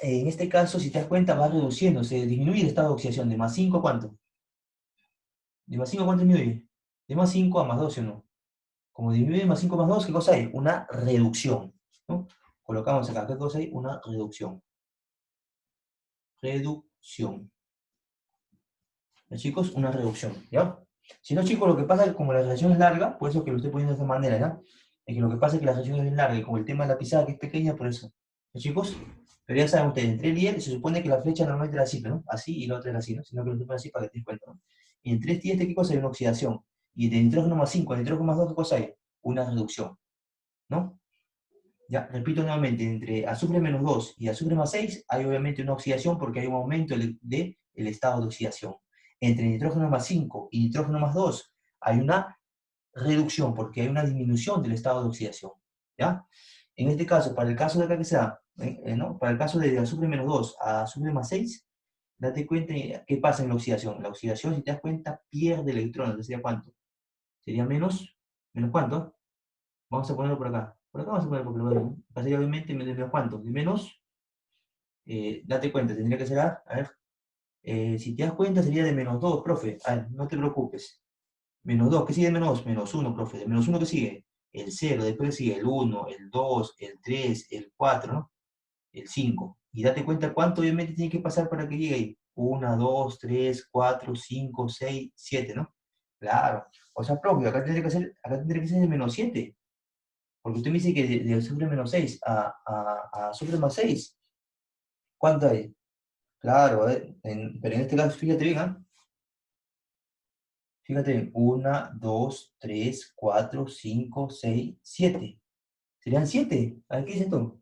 En este caso, si te das cuenta, va reduciendo, se disminuye el estado de oxidación. ¿De +5 a cuánto? ¿De +5 a cuánto disminuye? De +5 a +12, ¿no? Como disminuye de +5 a +2, ¿qué cosa hay? Una reducción, ¿no? Colocamos acá, ¿qué cosa hay? Una reducción. Reducción. ¿Ya, chicos? Una reducción, ¿ya? Si no, chicos, lo que pasa es que como la reacción es larga, por eso que lo estoy poniendo de esta manera, ¿ya? Es que lo que pasa es que la reacción es bien larga, y como el tema de la pisada que es pequeña, por eso. ¿Ya, chicos? Pero ya saben ustedes, entre él y él se supone que la flecha normalmente era así, ¿no? Así y la otra era así, ¿no? Sino que lo estoy poniendo así para que te des cuenta, ¿no? Y entre este y este, ¿qué cosa hay? Una oxidación. Y de nitrógeno +5 a nitrógeno +2, ¿qué cosa hay? Una reducción, ¿no? Ya, repito nuevamente, entre azufre -2 y azufre +6 hay obviamente una oxidación porque hay un aumento del estado de oxidación. Entre nitrógeno +5 y nitrógeno +2 hay una reducción porque hay una disminución del estado de oxidación. ¿Ya? En este caso, para el caso de acá que sea, ¿no? Para el caso de azufre -2 a azufre +6, date cuenta qué pasa en la oxidación. La oxidación, si te das cuenta, pierde electrones. ¿Sería cuánto? Sería menos ¿cuánto? Vamos a ponerlo por acá. Por acá vamos a poner porque lo veo, ¿no? Acá sería obviamente de menos cuánto, de menos, date cuenta, tendría que ser, a ver, si te das cuenta sería de menos 2, profe. A ver, no te preocupes. Menos 2, ¿qué sigue de menos 2? Menos 1, profe. ¿De menos 1 qué sigue? El 0, después sigue el 1, el 2, el 3, el 4, ¿no? El 5. Y date cuenta cuánto obviamente tiene que pasar para que llegue ahí. 1, 2, 3, 4, 5, 6, 7, ¿no? Claro. O sea, profe, acá tendría que ser de menos 7. Porque usted me dice que de azufre menos 6 a azufre más 6. ¿Cuánto hay? Claro, pero en este caso, fíjate bien, ¿ah? Fíjate bien, 1, 2, 3, 4, 5, 6, 7. ¿Serían 7? A ver, ¿qué dices tú?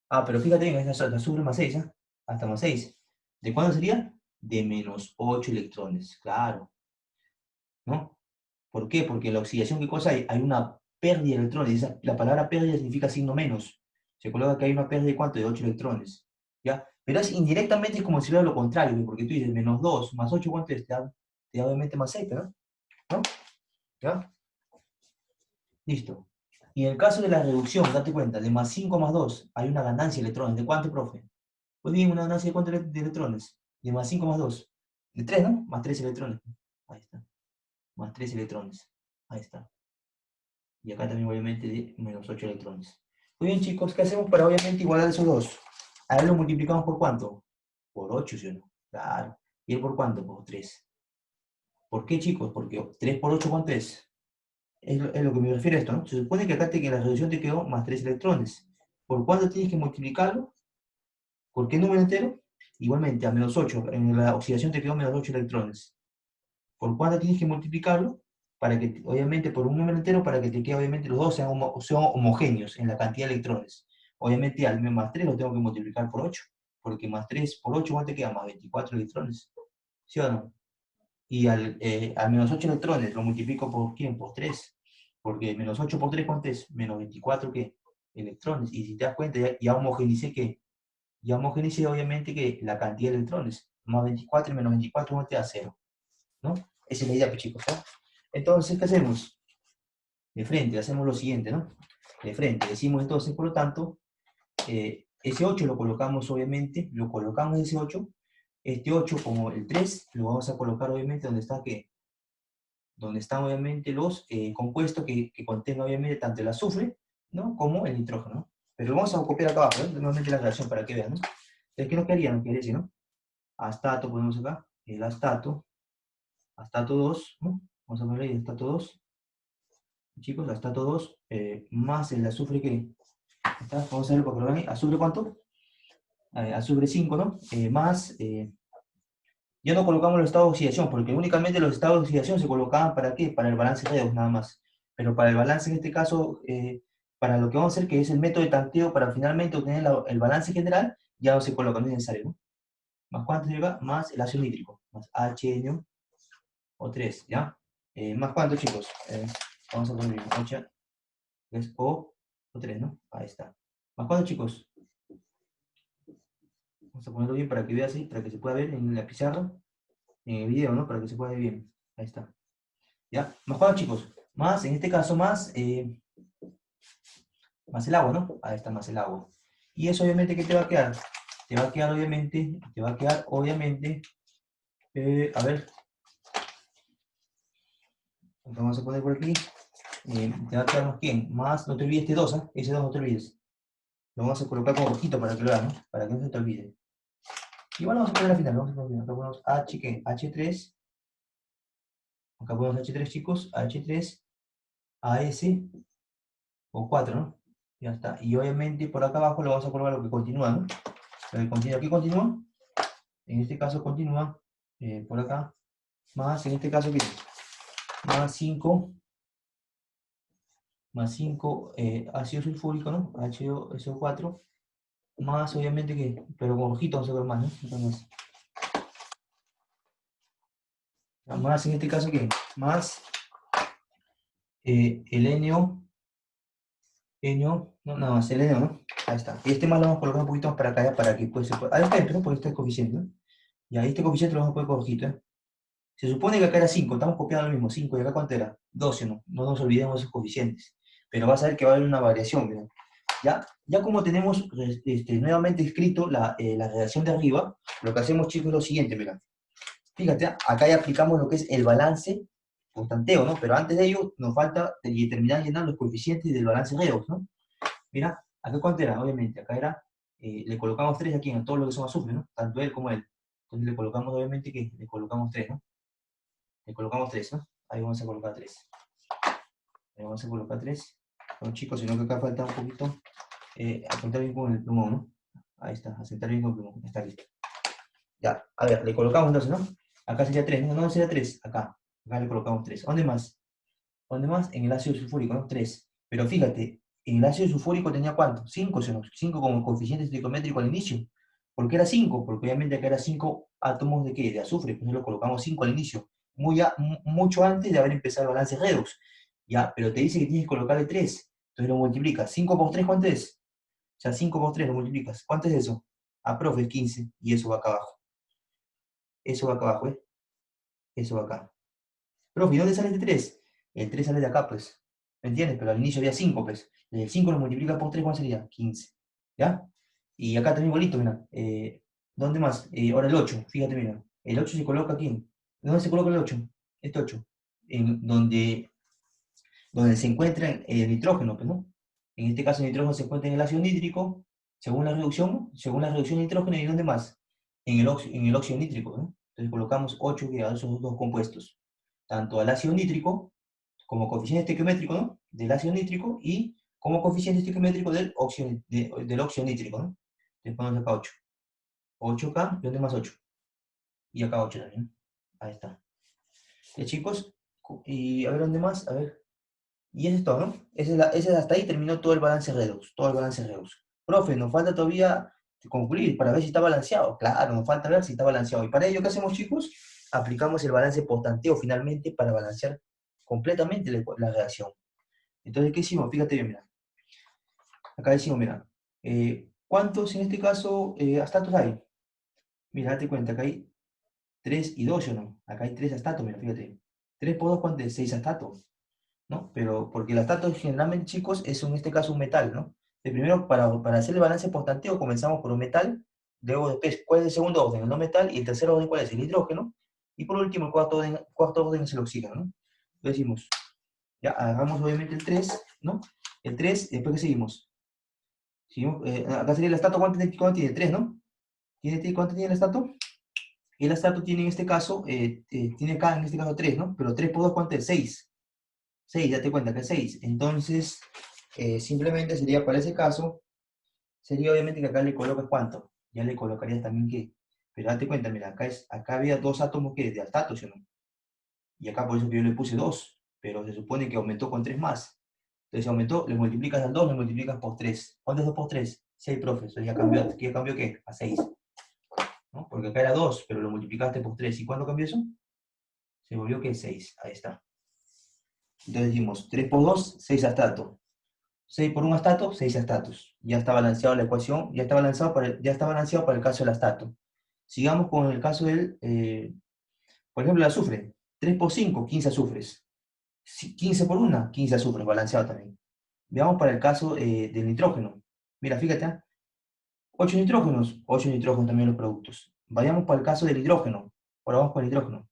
Ah, pero fíjate bien, es hasta azufre más 6, ¿ah? Hasta más 6. ¿De cuándo sería? De menos 8 electrones, claro, ¿no? ¿Por qué? Porque en la oxidación, ¿qué cosa hay? Hay una pérdida de electrones. La palabra pérdida significa signo menos. Se coloca que hay una pérdida de ¿cuánto? De 8 electrones. ¿Ya? Pero es indirectamente es como si fuera lo contrario, porque tú dices menos 2 más 8, ¿cuánto es? Te da obviamente más 6, ¿no? ¿No? ¿Ya? Listo. Y en el caso de la reducción, date cuenta, de más 5 más 2, hay una ganancia de electrones. ¿De cuánto, profe? Pues bien, una ganancia de cuánto de electrones. De más 5 más 2. De 3, ¿no? Más 3 electrones. Ahí está. Más 3 electrones. Ahí está. Y acá también obviamente de menos 8 electrones. Muy bien, chicos, ¿qué hacemos para obviamente igualar esos dos? A ver, lo multiplicamos por ¿cuánto? Por 8, ¿sí o no? Claro. ¿Y él por cuánto? Por 3. ¿Por qué, chicos? Porque 3 por 8, ¿cuánto es? Es lo que me refiere a esto, ¿no? Se supone que acá que la reducción te quedó más 3 electrones. ¿Por cuánto tienes que multiplicarlo? ¿Por qué número entero? Igualmente, a menos 8. En la oxidación te quedó menos 8 electrones. ¿Por cuánto tienes que multiplicarlo? Para que, obviamente, por un número entero, para que te quede, obviamente, los dos sean homogéneos en la cantidad de electrones. Obviamente, al más 3 lo tengo que multiplicar por 8, porque más 3 por 8, ¿cuánto te queda? Más 24 electrones. ¿Sí o no? Y al menos 8 electrones lo multiplico por ¿quién? Por 3. Porque menos 8 por 3, ¿cuánto es? Menos 24, ¿qué? Electrones. Y si te das cuenta, ya homogenicé, ¿qué? Ya homogenicé, obviamente, que la cantidad de electrones. Más 24 y menos 24, ¿cuánto te da? 0. ¿No? Esa es la idea, pues, chicos, ¿no? Entonces, ¿qué hacemos? De frente, hacemos lo siguiente, ¿no? De frente, decimos entonces, por lo tanto, ese 8 lo colocamos, obviamente, lo colocamos ese 8, este 8 como el 3, lo vamos a colocar, obviamente, donde está, ¿qué? Donde están, obviamente, los compuestos que contengan, obviamente, tanto el azufre, ¿no? Como el nitrógeno, ¿no? Pero lo vamos a copiar acá abajo, ¿no? Nuevamente la relación para que vean, ¿no? Entonces, ¿qué nos quedaría? Nos quedaría así, ¿no? Astato, ponemos acá, el astato 2, ¿no? Vamos a poner ahí astato 2, chicos, astato 2, más el azufre que está, vamos a ver porque lo ven, azufre cuánto, azufre 5, ¿no? Más, ya no colocamos los estados de oxidación, porque únicamente los estados de oxidación se colocaban para qué, para el balance redox nada más, pero para el balance en este caso, para lo que vamos a hacer, que es el método de tanteo, para finalmente obtener el balance general, ya no se coloca, no es necesario, ¿no? Más cuánto llega, más el ácido nítrico, más HNO o 3, ¿ya? Más cuánto, chicos, vamos a poner 8, es o 3, ¿no? Ahí está. ¿Más cuánto, chicos? Vamos a ponerlo bien para que veas así, para que se pueda ver en la pizarra, en el video, ¿no? Para que se pueda ver bien. Ahí está. ¿Ya? Más cuánto, chicos. Más, en este caso, más el agua, ¿no? Ahí está, más el agua. Y eso, obviamente, ¿qué te va a quedar? Te va a quedar, obviamente, a ver, vamos a poner por aquí, te va a quedar más quién, más, no te olvides este 2, ¿ah? Ese 2 no te olvides. Lo vamos a colocar con rojito para que lo vean, ¿no? Para que no se te olvide. Igual vamos a poner al final, vamos a poner, acá ponemos H, ¿qué? H3, acá ponemos H3, chicos, H3, AS, o 4, ¿no? Ya está. Y obviamente por acá abajo lo vamos a colocar lo que continúa, ¿no? Lo que continúa, ¿qué continúa? En este caso continúa por acá, más, en este caso, ¿qué? Más 5, más 5 ácido sulfúrico, ¿no? HSO4, más obviamente que, pero con rojito vamos a ver más, ¿no? Entonces, más en este caso, ¿qué? Más el NO, NO, no, nada más, el NO, ¿no? Ahí está. Y este más lo vamos a colocar un poquito más para acá, ya, para que pues, se pueda, ahí está dentro, ¿no? Porque este es coeficiente, ¿no? Y ahí este coeficiente lo vamos a poner con rojito, ¿eh? Se supone que acá era 5, estamos copiando lo mismo, 5, y acá ¿cuánto era? 12, ¿no? No nos olvidemos de esos coeficientes. pero vas a ver que va a haber una variación, mira. Ya como tenemos nuevamente escrito la redacción de arriba, lo que hacemos, chicos, es lo siguiente, mira. Fíjate, acá ya aplicamos lo que es el balance por tanteo, ¿no? Pero antes de ello nos falta terminar de llenar los coeficientes del balance redox, ¿no? Mira, acá cuánto era, obviamente, acá era, le colocamos 3 aquí en todo lo que son azufre, ¿no? Tanto él como él. Entonces le colocamos, obviamente, que le colocamos 3, ¿no? Le colocamos 3, ¿no? Ahí vamos a colocar 3. Ahí vamos a colocar 3. Bueno, chicos, sino que acá falta un poquito, apuntar bien con el plumón, ¿no? Ahí está, asentar bien con el plumón, está listo. Ya, a ver, le colocamos entonces, ¿no? Acá sería 3, no, no sería 3, acá. Acá le colocamos 3. ¿Dónde más? ¿Dónde más? En el ácido sulfúrico, ¿no? 3. Pero fíjate, en el ácido sulfúrico tenía ¿cuánto? 5, 5 como coeficiente estequiométrico al inicio. ¿Por qué era 5? Porque obviamente acá era 5 átomos de ¿qué? De azufre, pues lo colocamos 5 al inicio. Mucho antes de haber empezado el balance redox. Ya, pero te dice que tienes que colocarle 3. Entonces lo multiplicas. 5 por 3, ¿cuánto es? O sea, 5 por 3 lo multiplicas. ¿Cuánto es eso? Ah, profe, es 15. Y eso va acá abajo. Eso va acá abajo, ¿eh? Eso va acá. Profe, ¿y dónde sale este 3? El 3 sale de acá, pues. ¿Me entiendes? Pero al inicio había 5, pues. El 5 lo multiplica por 3, ¿cuánto sería? 15. ¿Ya? Y acá también igualito, mira. ¿Dónde más? Ahora el 8, fíjate, mira. El 8 se coloca aquí. ¿Dónde se coloca el 8? Este 8. En donde se encuentra el nitrógeno, pues, ¿no? En este caso el nitrógeno se encuentra en el ácido nítrico, según la reducción de nitrógeno, ¿y dónde más? En el óxido nítrico, ¿no? Entonces colocamos 8 que a esos dos compuestos, tanto al ácido nítrico como coeficiente estequiométrico, ¿no? Del ácido nítrico y como coeficiente estequiométrico del óxido nítrico, ¿no? Entonces ponemos acá 8. 8 acá, ¿y dónde más 8? Y acá 8 también, ¿no? Ahí está. Ya, chicos, y a ver dónde más, a ver. Y eso es todo, ¿no? Hasta ahí terminó todo el balance redox, todo el balance redox. Profe, nos falta todavía concluir para ver si está balanceado. Claro, nos falta ver si está balanceado. Y para ello, ¿qué hacemos, chicos? Aplicamos el balance post-tanteo finalmente para balancear completamente la reacción. Entonces, ¿qué hicimos? Fíjate bien, mira. Acá decimos, mira, ¿cuántos en este caso astatos hay? Mira, date cuenta, acá hay 3 y 2, ¿o no? Acá hay 3 astatos, mira, fíjate. 3 por 2, ¿cuánto es? 6 astatos. ¿No? Pero porque el astato generalmente, chicos, es en este caso un metal, ¿no? El primero, para hacer el balance post-tanteo, comenzamos por un metal, luego después, ¿cuál es el segundo orden? El no metal, y el tercer orden, ¿cuál es? El hidrógeno, y por último, el cuarto orden es el oxígeno, ¿no? Entonces decimos, ya, hagamos obviamente el 3, ¿no? El 3, después ¿qué seguimos? Acá sería el astato, ¿cuánto tiene? 3, ¿no? ¿Cuánto tiene el astato? El astato tiene en este caso, tiene acá en este caso 3, ¿no? Pero 3 por 2, ¿cuánto es? 6. 6, date cuenta que es 6. Entonces, simplemente sería para ese caso, sería obviamente que acá le colocas cuánto. Ya le colocarías también qué. Pero date cuenta, mira, acá había 2 átomos que de astato, ¿sí o no? Y acá por eso que yo le puse 2, pero se supone que aumentó con 3 más. Entonces si aumentó, le multiplicas al 2, le multiplicas por 3. ¿Cuánto es 2 por 3? 6, profe. Entonces ya cambió ¿qué? A 6. ¿No? Porque acá era 2, pero lo multiplicaste por 3. ¿Y cuándo cambió eso? Se volvió que 6. Ahí está. Entonces dijimos 3 por 2, 6 astato. 6 por un astato, 6 astatos. Ya está balanceada la ecuación, ya está balanceado para el caso del astato. Sigamos con el caso del, por ejemplo, el azufre. 3 por 5, 15 azufres. 15 por 1, 15 azufres, balanceado también. Veamos para el caso del nitrógeno. Mira, fíjate, 8 nitrógenos, 8 nitrógenos también los productos. Vayamos para el caso del hidrógeno. Ahora vamos con el hidrógeno.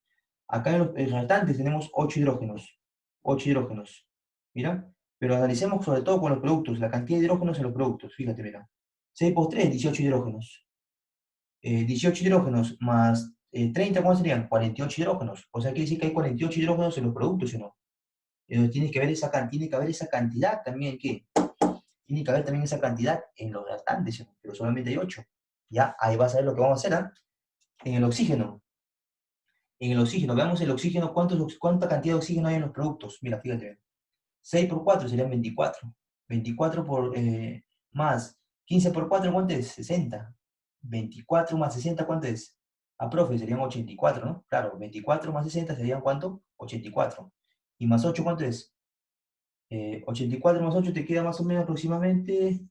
Acá en los restantes tenemos 8 hidrógenos. 8 hidrógenos. Mira, pero analicemos sobre todo con los productos, la cantidad de hidrógenos en los productos. Fíjate, mira. 6 por 3, 18 hidrógenos. 18 hidrógenos más 30, ¿cuántos serían? 48 hidrógenos. O sea, quiere decir que hay 48 hidrógenos en los productos, ¿o no? Tiene que haber esa cantidad también, ¿qué? Tiene que haber también esa cantidad en los restantes, ¿no? Pero solamente hay 8. Ya, ahí vas a ver lo que vamos a hacer, ¿ah? En el oxígeno. En el oxígeno, veamos el oxígeno, cuánta cantidad de oxígeno hay en los productos. Mira, fíjate. 6 por 4 serían 24. 24 más 15 por 4, ¿cuánto es? 60. 24 más 60, ¿cuánto es? Profe, serían 84, ¿no? Claro, 24 más 60 serían ¿cuánto? 84. ¿Y más 8 cuánto es? 84 más 8 te queda más o menos aproximadamente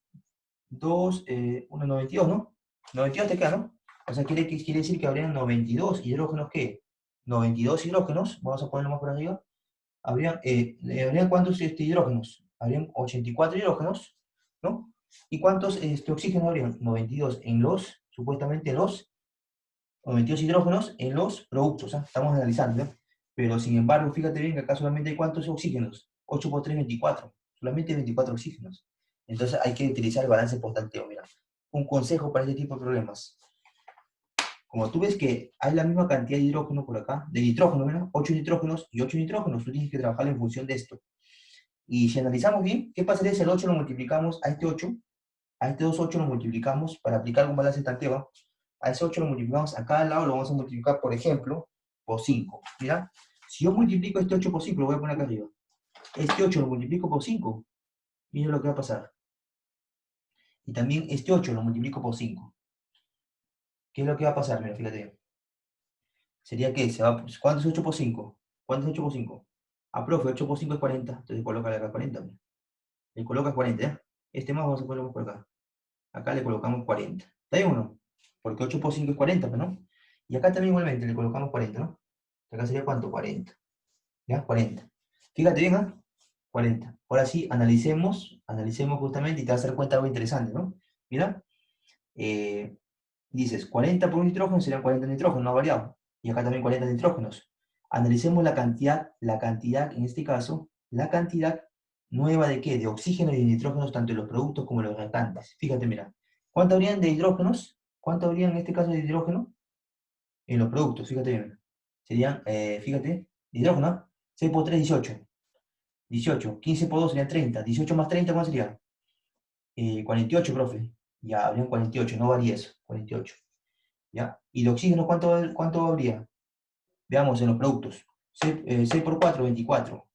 2, 1, 92, ¿no? 92 te queda, ¿no? O sea, quiere decir que habrían 92 hidrógenos, ¿qué? 92 hidrógenos, vamos a ponerlo más por arriba. ¿Habrían cuántos hidrógenos? Habrían 84 hidrógenos, ¿no? ¿Y cuántos oxígenos habrían? 92 en los, supuestamente los 92 hidrógenos en los productos, ¿ah? Estamos analizando, ¿no? Pero sin embargo, fíjate bien que acá solamente hay cuántos oxígenos, 8 por 3, 24, solamente 24 oxígenos. Entonces hay que utilizar el balance por tanteo, mira. Un consejo para este tipo de problemas. Como tú ves que hay la misma cantidad de hidrógeno por acá, de nitrógeno, mira, 8 nitrógenos y 8 nitrógenos, tú tienes que trabajar en función de esto. Y si analizamos bien, ¿qué pasaría si el 8 lo multiplicamos a este 8? A este 2 8 lo multiplicamos para aplicar un balance de tanteo. A ese 8 lo multiplicamos a cada lado, lo vamos a multiplicar, por ejemplo, por 5. Mira, si yo multiplico este 8 por 5, lo voy a poner acá arriba. Este 8 lo multiplico por 5, mira lo que va a pasar. Y también este 8 lo multiplico por 5. ¿Qué es lo que va a pasar? Mira, fíjate. Sería que se va, ¿cuánto es 8 por 5? ¿Cuánto es 8 por 5? Ah, profe, 8 por 5 es 40. Entonces colócale acá 40. Mira. Le colocas 40, ¿ya? Este más vamos a ponerlo por acá. Acá le colocamos 40. ¿Está bien o no? Porque 8 por 5 es 40, ¿no? Y acá también igualmente le colocamos 40, ¿no? Acá sería ¿cuánto? 40. ¿Ya? 40. Fíjate bien, ¿ah? 40. Ahora sí, analicemos justamente y te vas a dar cuenta de algo interesante, ¿no? Mira, dices 40 por un nitrógeno serían 40 nitrógenos, no ha variado. Y acá también 40 nitrógenos. Analicemos la cantidad, en este caso, la cantidad nueva de qué? De oxígeno y de nitrógenos, tanto en los productos como en los reactantes. Fíjate, mira. ¿Cuánto habrían de hidrógenos? ¿Cuánto habrían en este caso de hidrógeno? En los productos, fíjate bien. Serían, fíjate, de hidrógeno, ¿no? 6 por 3, 18. 18. 15 por 2 serían 30. 18 más 30, ¿cuánto sería? 48, profe. Ya, habrían 48, no varía eso. 48. ¿Ya? ¿Y de oxígeno cuánto habría? Veamos en los productos. 6 por 4, 24.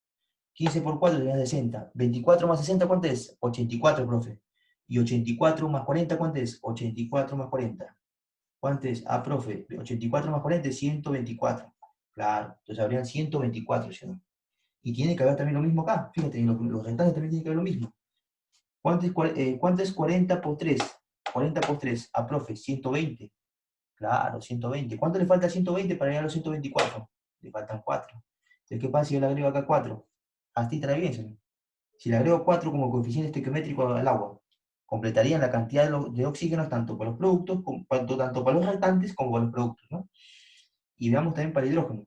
15 por 4 serían 60. 24 más 60, ¿cuánto es? 84, profe. Y 84 más 40, ¿cuánto es? 84 más 40. ¿Cuánto es? Ah, profe, 84 más 40 es 124. Claro, entonces habrían 124, ¿sí o no? Y tiene que haber también lo mismo acá. Fíjate, en los restantes también tiene que haber lo mismo. ¿Cuánto es 40 por 3? 40 por 3. Ah, profe, 120. Claro, 120. ¿Cuánto le falta a 120 para llegar a los 124? Le faltan 4. Entonces, ¿qué pasa si yo le agrego acá 4? Así estará bien, ¿sí? Si le agrego 4 como coeficiente estequiométrico al agua, completarían la cantidad de oxígenos tanto para los productos, tanto para los reactantes como para los productos, ¿no? Y veamos también para el hidrógeno.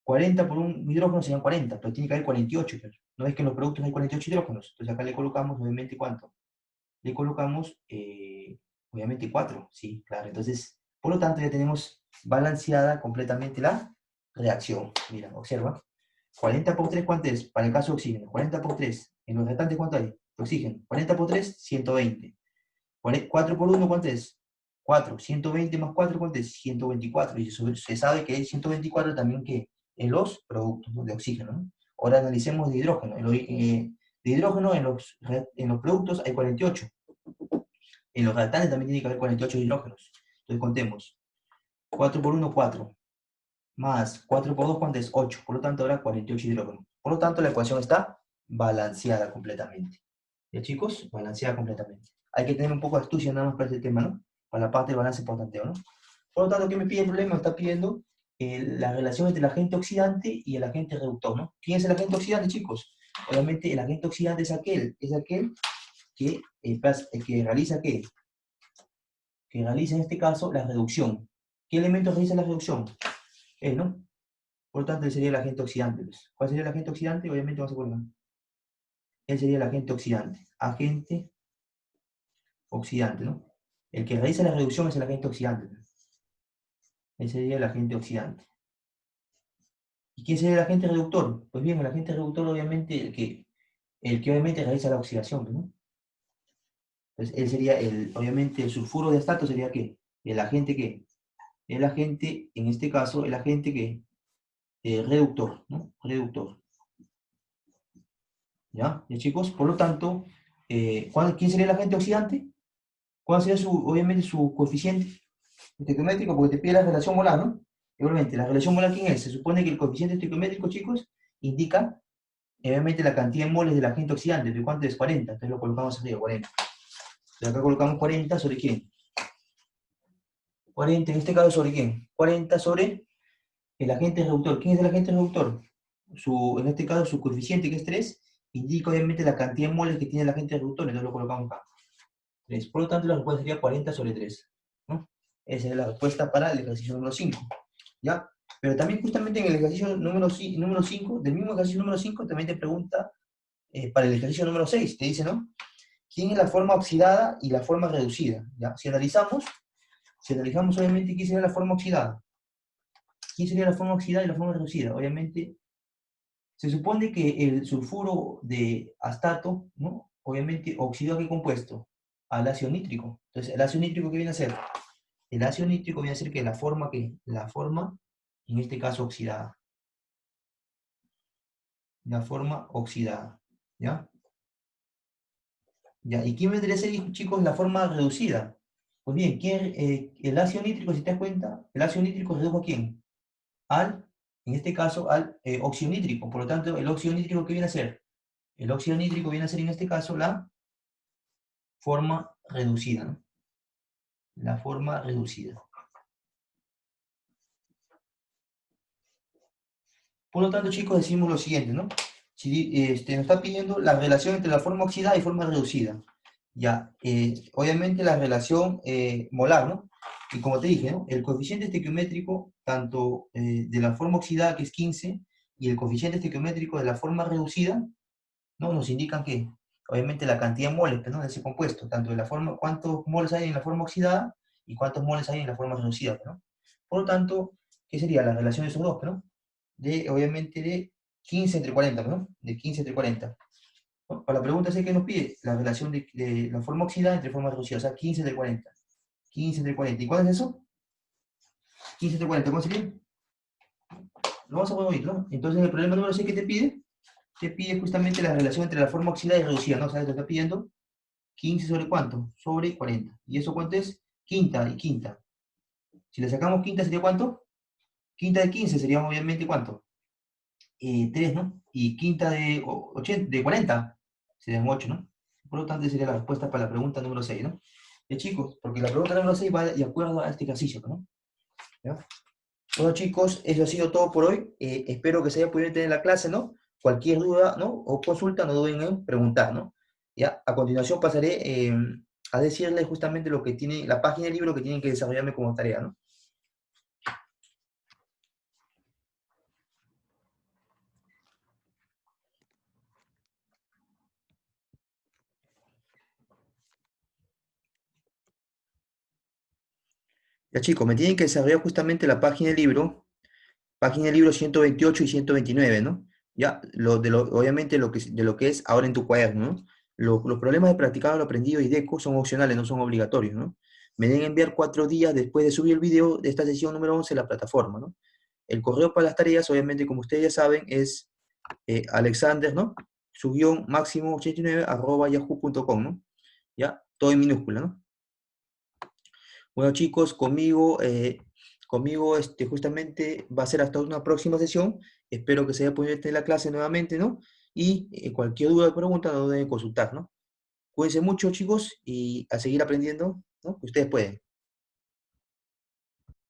40 por un hidrógeno serían 40, pero tiene que haber 48. Pero no es que en los productos hay 48 hidrógenos. Entonces acá le colocamos, obviamente, ¿cuánto? Le colocamos, obviamente, 4. Sí, claro. Entonces, por lo tanto, ya tenemos balanceada completamente la reacción. Mira, observa. 40 por 3, ¿cuánto es? Para el caso de oxígeno. 40 por 3. En los restantes, ¿cuánto hay? De oxígeno. 40 por 3, 120. 4 por 1, ¿cuánto es? 4. 120 más 4, ¿cuánto es? 124. Y se sabe que hay 124 también que en los productos, ¿no? De oxígeno, ¿no? Ahora analicemos de hidrógeno. De hidrógeno en los productos hay 48. En los reactantes también tiene que haber 48 hidrógenos. Entonces contemos. 4 por 1, 4. Más 4 por 2, ¿cuánto es? 8. Por lo tanto, habrá 48 hidrógenos. Por lo tanto, la ecuación está balanceada completamente. ¿Ya, chicos? Balanceada completamente. Hay que tener un poco de astucia nada más para este tema, ¿no? Para la parte del balance por tanteo, ¿no? Por lo tanto, ¿qué me pide el problema? Me está pidiendo la relación entre el agente oxidante y el agente reductor, ¿no? ¿Quién es el agente oxidante, chicos? Obviamente, el agente oxidante es aquel que realiza, ¿qué? Que realiza en este caso la reducción. ¿Qué elementos realiza la reducción? ¿No? Por lo tanto, él sería el agente oxidante. Pues. ¿Cuál sería el agente oxidante? Obviamente vamos a poner. Él sería el agente oxidante. Agente oxidante, ¿no? El que realiza la reducción es el agente oxidante. Él sería el agente oxidante. ¿Y quién sería el agente reductor? Pues bien, el agente reductor obviamente el que obviamente realiza la oxidación, ¿no? Entonces, él sería obviamente el sulfuro de astato sería ¿qué? El agente ¿qué? El agente, en este caso, el agente ¿qué? Reductor, ¿no? Reductor. ¿Ya? ¿Ya, chicos? Por lo tanto, ¿quién sería el agente oxidante? ¿Cuál sería obviamente su coeficiente estequiométrico? Porque te pide la relación molar, ¿no? Igualmente, la relación molar, ¿quién es? Se supone que el coeficiente estequiométrico, chicos, indica, obviamente, la cantidad de moles del agente oxidante. ¿De cuánto es? 40. Entonces lo colocamos arriba, 40. Entonces acá colocamos 40 sobre quién. 40, en este caso, ¿sobre quién? 40 sobre el agente reductor. ¿Quién es el agente reductor? En este caso, su coeficiente, que es 3, indica obviamente la cantidad de moles que tiene el agente reductor, entonces lo colocamos acá. 3. Por lo tanto, la respuesta sería 40 sobre 3. ¿No? Esa es la respuesta para el ejercicio número 5. ¿Ya? Pero también justamente en el ejercicio número 5, del mismo ejercicio número 5, también te pregunta para el ejercicio número 6, te dice, ¿no? ¿Quién es la forma oxidada y la forma reducida? ¿Ya? Si analizamos obviamente quién sería la forma oxidada. ¿Quién sería la forma oxidada y la forma reducida? Obviamente, se supone que el sulfuro de astato, ¿no? Obviamente, ¿oxidó a qué compuesto? Al ácido nítrico. Entonces, ¿el ácido nítrico qué viene a ser? El ácido nítrico viene a ser que la forma, en este caso oxidada. La forma oxidada. ¿Ya? ¿Ya? ¿Y quién vendría a ser, chicos, la forma reducida? Pues bien, el ácido nítrico, si te das cuenta, el ácido nítrico redujo a quién? En este caso, al óxido nítrico. Por lo tanto, el óxido nítrico, ¿qué viene a ser? El óxido nítrico viene a ser, en este caso, la forma reducida, ¿no? La forma reducida. Por lo tanto, chicos, decimos lo siguiente, ¿no? Si nos está pidiendo la relación entre la forma oxidada y forma reducida. Ya, obviamente la relación molar, ¿no? Y como te dije, ¿no? El coeficiente estequiométrico, tanto de la forma oxidada, que es 15, y el coeficiente estequiométrico de la forma reducida, ¿no? Nos indican que, obviamente, la cantidad de moles, ¿no? De ese compuesto, tanto de la forma, cuántos moles hay en la forma oxidada y cuántos moles hay en la forma reducida, ¿no? Por lo tanto, ¿qué sería la relación de esos dos, ¿no? Obviamente, de 15 entre 40, ¿no? De 15 entre 40. ¿No? Para la pregunta es que nos pide la relación de la forma oxidada entre forma reducida, o sea, 15 entre 40. 15 entre 40. ¿Y cuál es eso? 15 entre 40, ¿cómo sería? Lo vamos a poner bonito, ¿no? Entonces, el problema número 6 que te pide justamente la relación entre la forma oxidada y reducida, ¿no? O sea, te está pidiendo 15 sobre cuánto? Sobre 40. ¿Y eso cuánto es? Quinta y quinta. Si le sacamos quinta, ¿sería cuánto? Quinta de 15 sería obviamente cuánto? 3, ¿no? Y quinta de 80, de 40 serían 8, ¿no? Por lo tanto, sería la respuesta para la pregunta número 6, ¿no? Chicos, porque la pregunta número 6 va de acuerdo a este ejercicio, ¿no? ¿Ya? Bueno, chicos, eso ha sido todo por hoy. Espero que se haya podido tener la clase, ¿no? Cualquier duda, ¿no? O consulta, no duden en preguntar, ¿no? Ya, a continuación pasaré a decirles justamente lo que tiene la página del libro que tienen que desarrollarme como tarea, ¿no? Ya, chicos, me tienen que desarrollar justamente la página del libro 128 y 129, ¿no? Ya, obviamente de lo que es ahora en tu cuaderno, ¿no? Los problemas de practicar lo aprendido y DECO son opcionales, no son obligatorios, ¿no? Me deben enviar 4 días después de subir el video de esta sesión número 11 en la plataforma, ¿no? El correo para las tareas, obviamente, como ustedes ya saben, es Alexander, ¿no? Su guión máximo 89 arroba yahoo.com, ¿no? Ya, todo en minúscula, ¿no? Bueno, chicos, conmigo justamente va a ser hasta una próxima sesión. Espero que se haya podido tener la clase nuevamente, ¿no? Y cualquier duda o pregunta no deben consultar, ¿no? Cuídense mucho, chicos, y a seguir aprendiendo, ¿no? Que ustedes pueden.